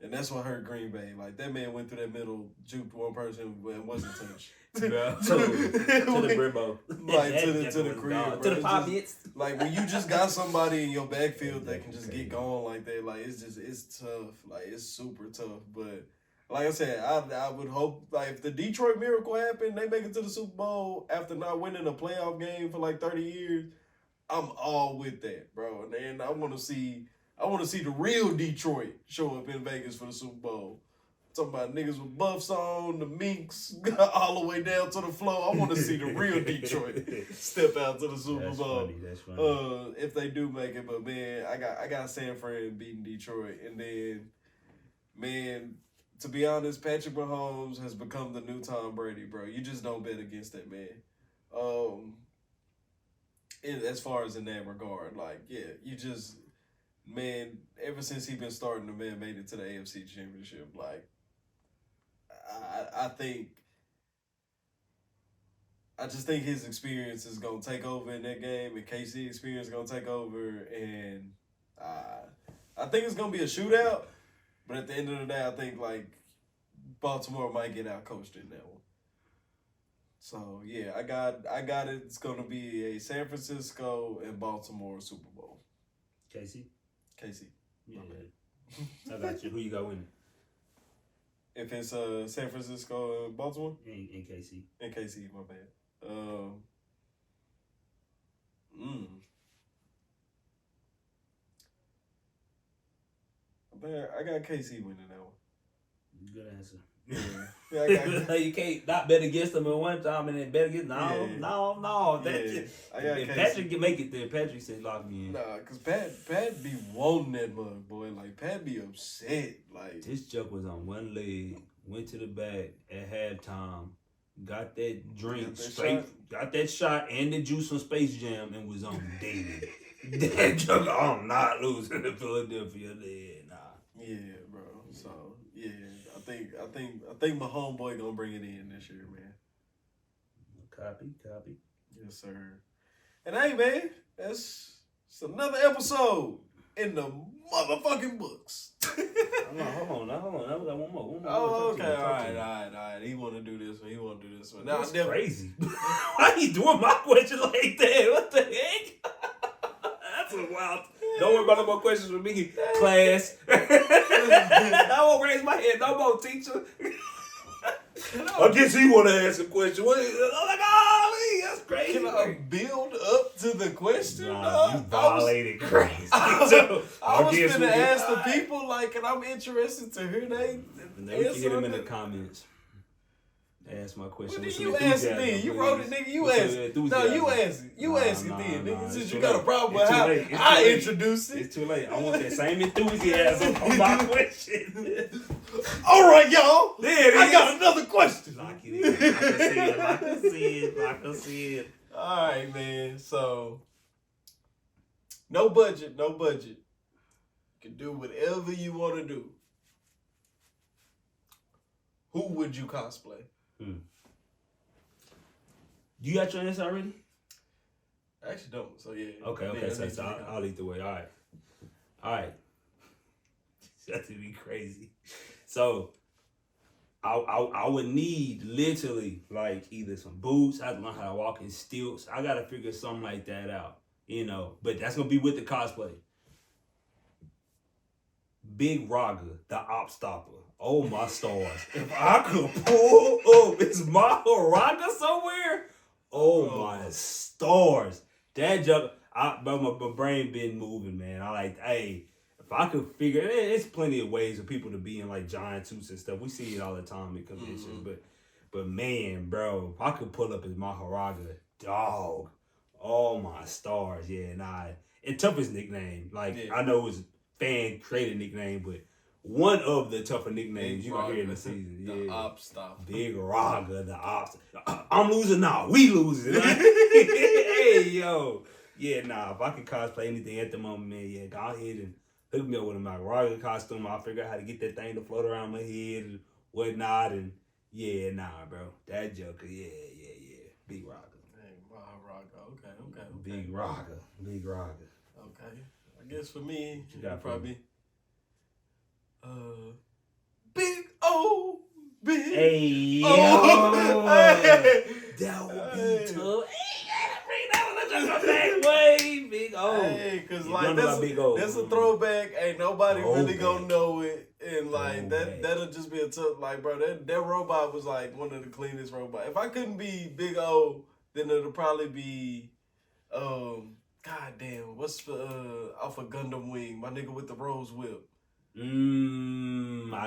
And that's what hurt Green Bay. Like, that man went through that middle, juked one person and wasn't touched. Bro, to the Brimo. Like, to the crib, to the pockets. Like, when you just got somebody in your backfield that can just get going like that, like, it's tough. Like, it's super tough. But, like I said, I would hope, like, if the Detroit Miracle happened, they make it to the Super Bowl after not winning a playoff game for, like, 30 years, I'm all with that, bro. And I want to see the real Detroit show up in Vegas for the Super Bowl. Talking about niggas with buffs on, the minks all the way down to the floor. I want to see the real Detroit step out to the Super Bowl. That's funny. If they do make it, but man, I got San Fran beating Detroit, and then, man, to be honest, Patrick Mahomes has become the new Tom Brady, bro. You just don't bet against that man. As far as in that regard, like, yeah, you just, man, ever since he been starting, the man made it to the AFC Championship. Like, I just think his experience is gonna take over in that game, and KC experience is gonna take over, and I think it's gonna be a shootout. But at the end of the day, I think like Baltimore might get out coached in that one. So yeah, I got it. It's gonna be a San Francisco and Baltimore Super Bowl. KC. Yeah. I got you. Who you got winning? If it's San Francisco and Baltimore? In KC. In KC, my bad. I got KC winning that one. Good answer. Yeah, I got you can't not bet against them at one time and then bet against no. If Patrick can make it there, Patrick said lock me in. Nah, cause Pat be wanting that mug, boy. Like Pat be upset. Like this joke was on one leg, went to the back at halftime, got that drink got that shot and the juice on Space Jam and was on David. That joke, I'm not losing to Philadelphia there, nah. Yeah, bro. So yeah. I think my homeboy gonna bring it in this year, man. Copy. Yes, sir. And hey, man, it's another episode in the motherfucking books. Hold on. I got one more. Oh, okay. All right. He want to do this one. Now, that's crazy. Why you doing my question like that? What the heck? That's a wild. Don't worry about no more questions with me, class. I won't raise my hand no more, teacher. I guess he want to ask a question. I'm like, golly, that's crazy. Can I build up to the question? Nah, you violated crazy. I was going to ask the people, like, and I'm interested to hear they we can hit them in the comments. Ask my question. Well, you ask me. You wrote it, nigga. You ask it. No, you ask it. You ask it then, nigga. Since you got a problem with how I introduced it. It's too late. I want that same enthusiasm on my question. All right, y'all. There I got another question. Lock it in. Like I said. All right, man. So, no budget. You can do whatever you want to do. Who would you cosplay? You got your answer already? I actually don't. So yeah. Okay. So I'll lead the way. All right. That's to be crazy. So I would need literally like either some boots. I have to learn how to walk in stilts. I gotta figure something like that out, But that's gonna be with the cosplay. Big Raga, the op stopper. Oh my stars. If I could pull up, is my Raga somewhere? Oh my stars. That joke, but my brain been moving, man. If I could figure, it's plenty of ways for people to be in like giant suits and stuff. We see it all the time in conventions, but man, bro, if I could pull up as my Raga, dog. Oh my stars, yeah, nah. And toughest nickname, I know it was fan created nickname, but one of the tougher nicknames you're gonna hear in the season. The op stop. Big Raga, the ops. I'm losing now. We losing. Hey, yo. Yeah, nah. If I could cosplay anything at the moment, man, yeah, go ahead and hook me up with a Raga costume. I'll figure out how to get that thing to float around my head and whatnot. And yeah, nah, bro. That Joker, yeah. Big Raga. Dang, Raga. Okay. Big Raga. Okay. I guess for me, you got probably Big Hey, O. Hey. that would Hey. be tough. Bring that one back way, Big O. Hey, cause You like don't know about Big O. that's a throwback. Ain't nobody really gonna Throwback. know it, and like Throwback. that'll just be a tough. Like, bro, that robot was like one of the cleanest robots. If I couldn't be Big O, then it'll probably be, God damn, what's off of Gundam Wing, my nigga with the rose whip. I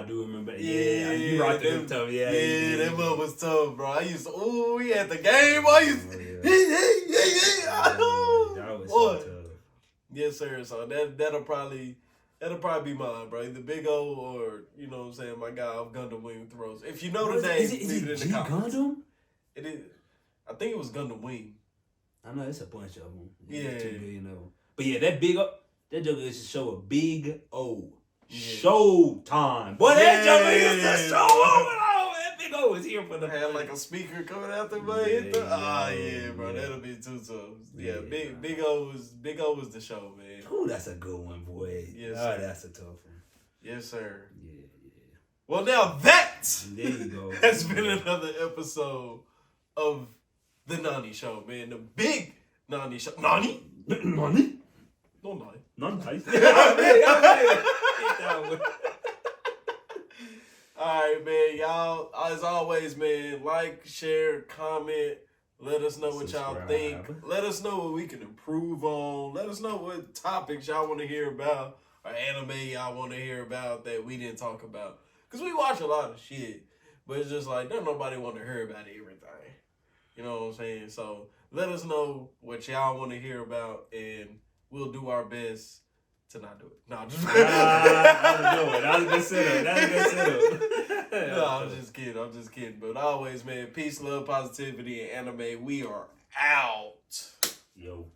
do remember. Yeah, you rocked them tough. Yeah, that one was tough, bro. I used to, we had the game. I used to, that was so tough. Yes, sir. So that'll probably be mine, bro. Either Big O or, you know what I'm saying, my guy off Gundam Wing with the rose. If you know the name, is leave it it in G the comments. Gundam? It is. I think it was Gundam Wing. I know it's a bunch of them. Yeah. 2 billion of them. But yeah, that Big O, that joker used to show a Big O. Yeah. Showtime. Boy, that joker used to show over. Oh, that Big O was here for the. Had like a speaker coming out the way. Yeah, bro, that'll be too tough. Yeah, Big O was the show, man. Ooh, that's a good one, boy. Yes, oh, sir. That's a tough one. Yes, sir. Yeah. Well, now that There you go. has been another episode of the NANI Show, man. The big NANI Show. NANI? Nani? No, NANI. Nice. Alright, man. Y'all, as always, man, like, share, comment. Let us know what y'all think. Let us know what we can improve on. Let us know what topics y'all want to hear about or anime y'all want to hear about that we didn't talk about. Because we watch a lot of shit. But it's just like, don't nobody want to hear about everything. You know what I'm saying? So let us know what y'all want to hear about, and we'll do our best to not do it. No, I'm just That was a good setup. No, I'm just kidding. But always, man, peace, love, positivity, and anime. We are out. Yo.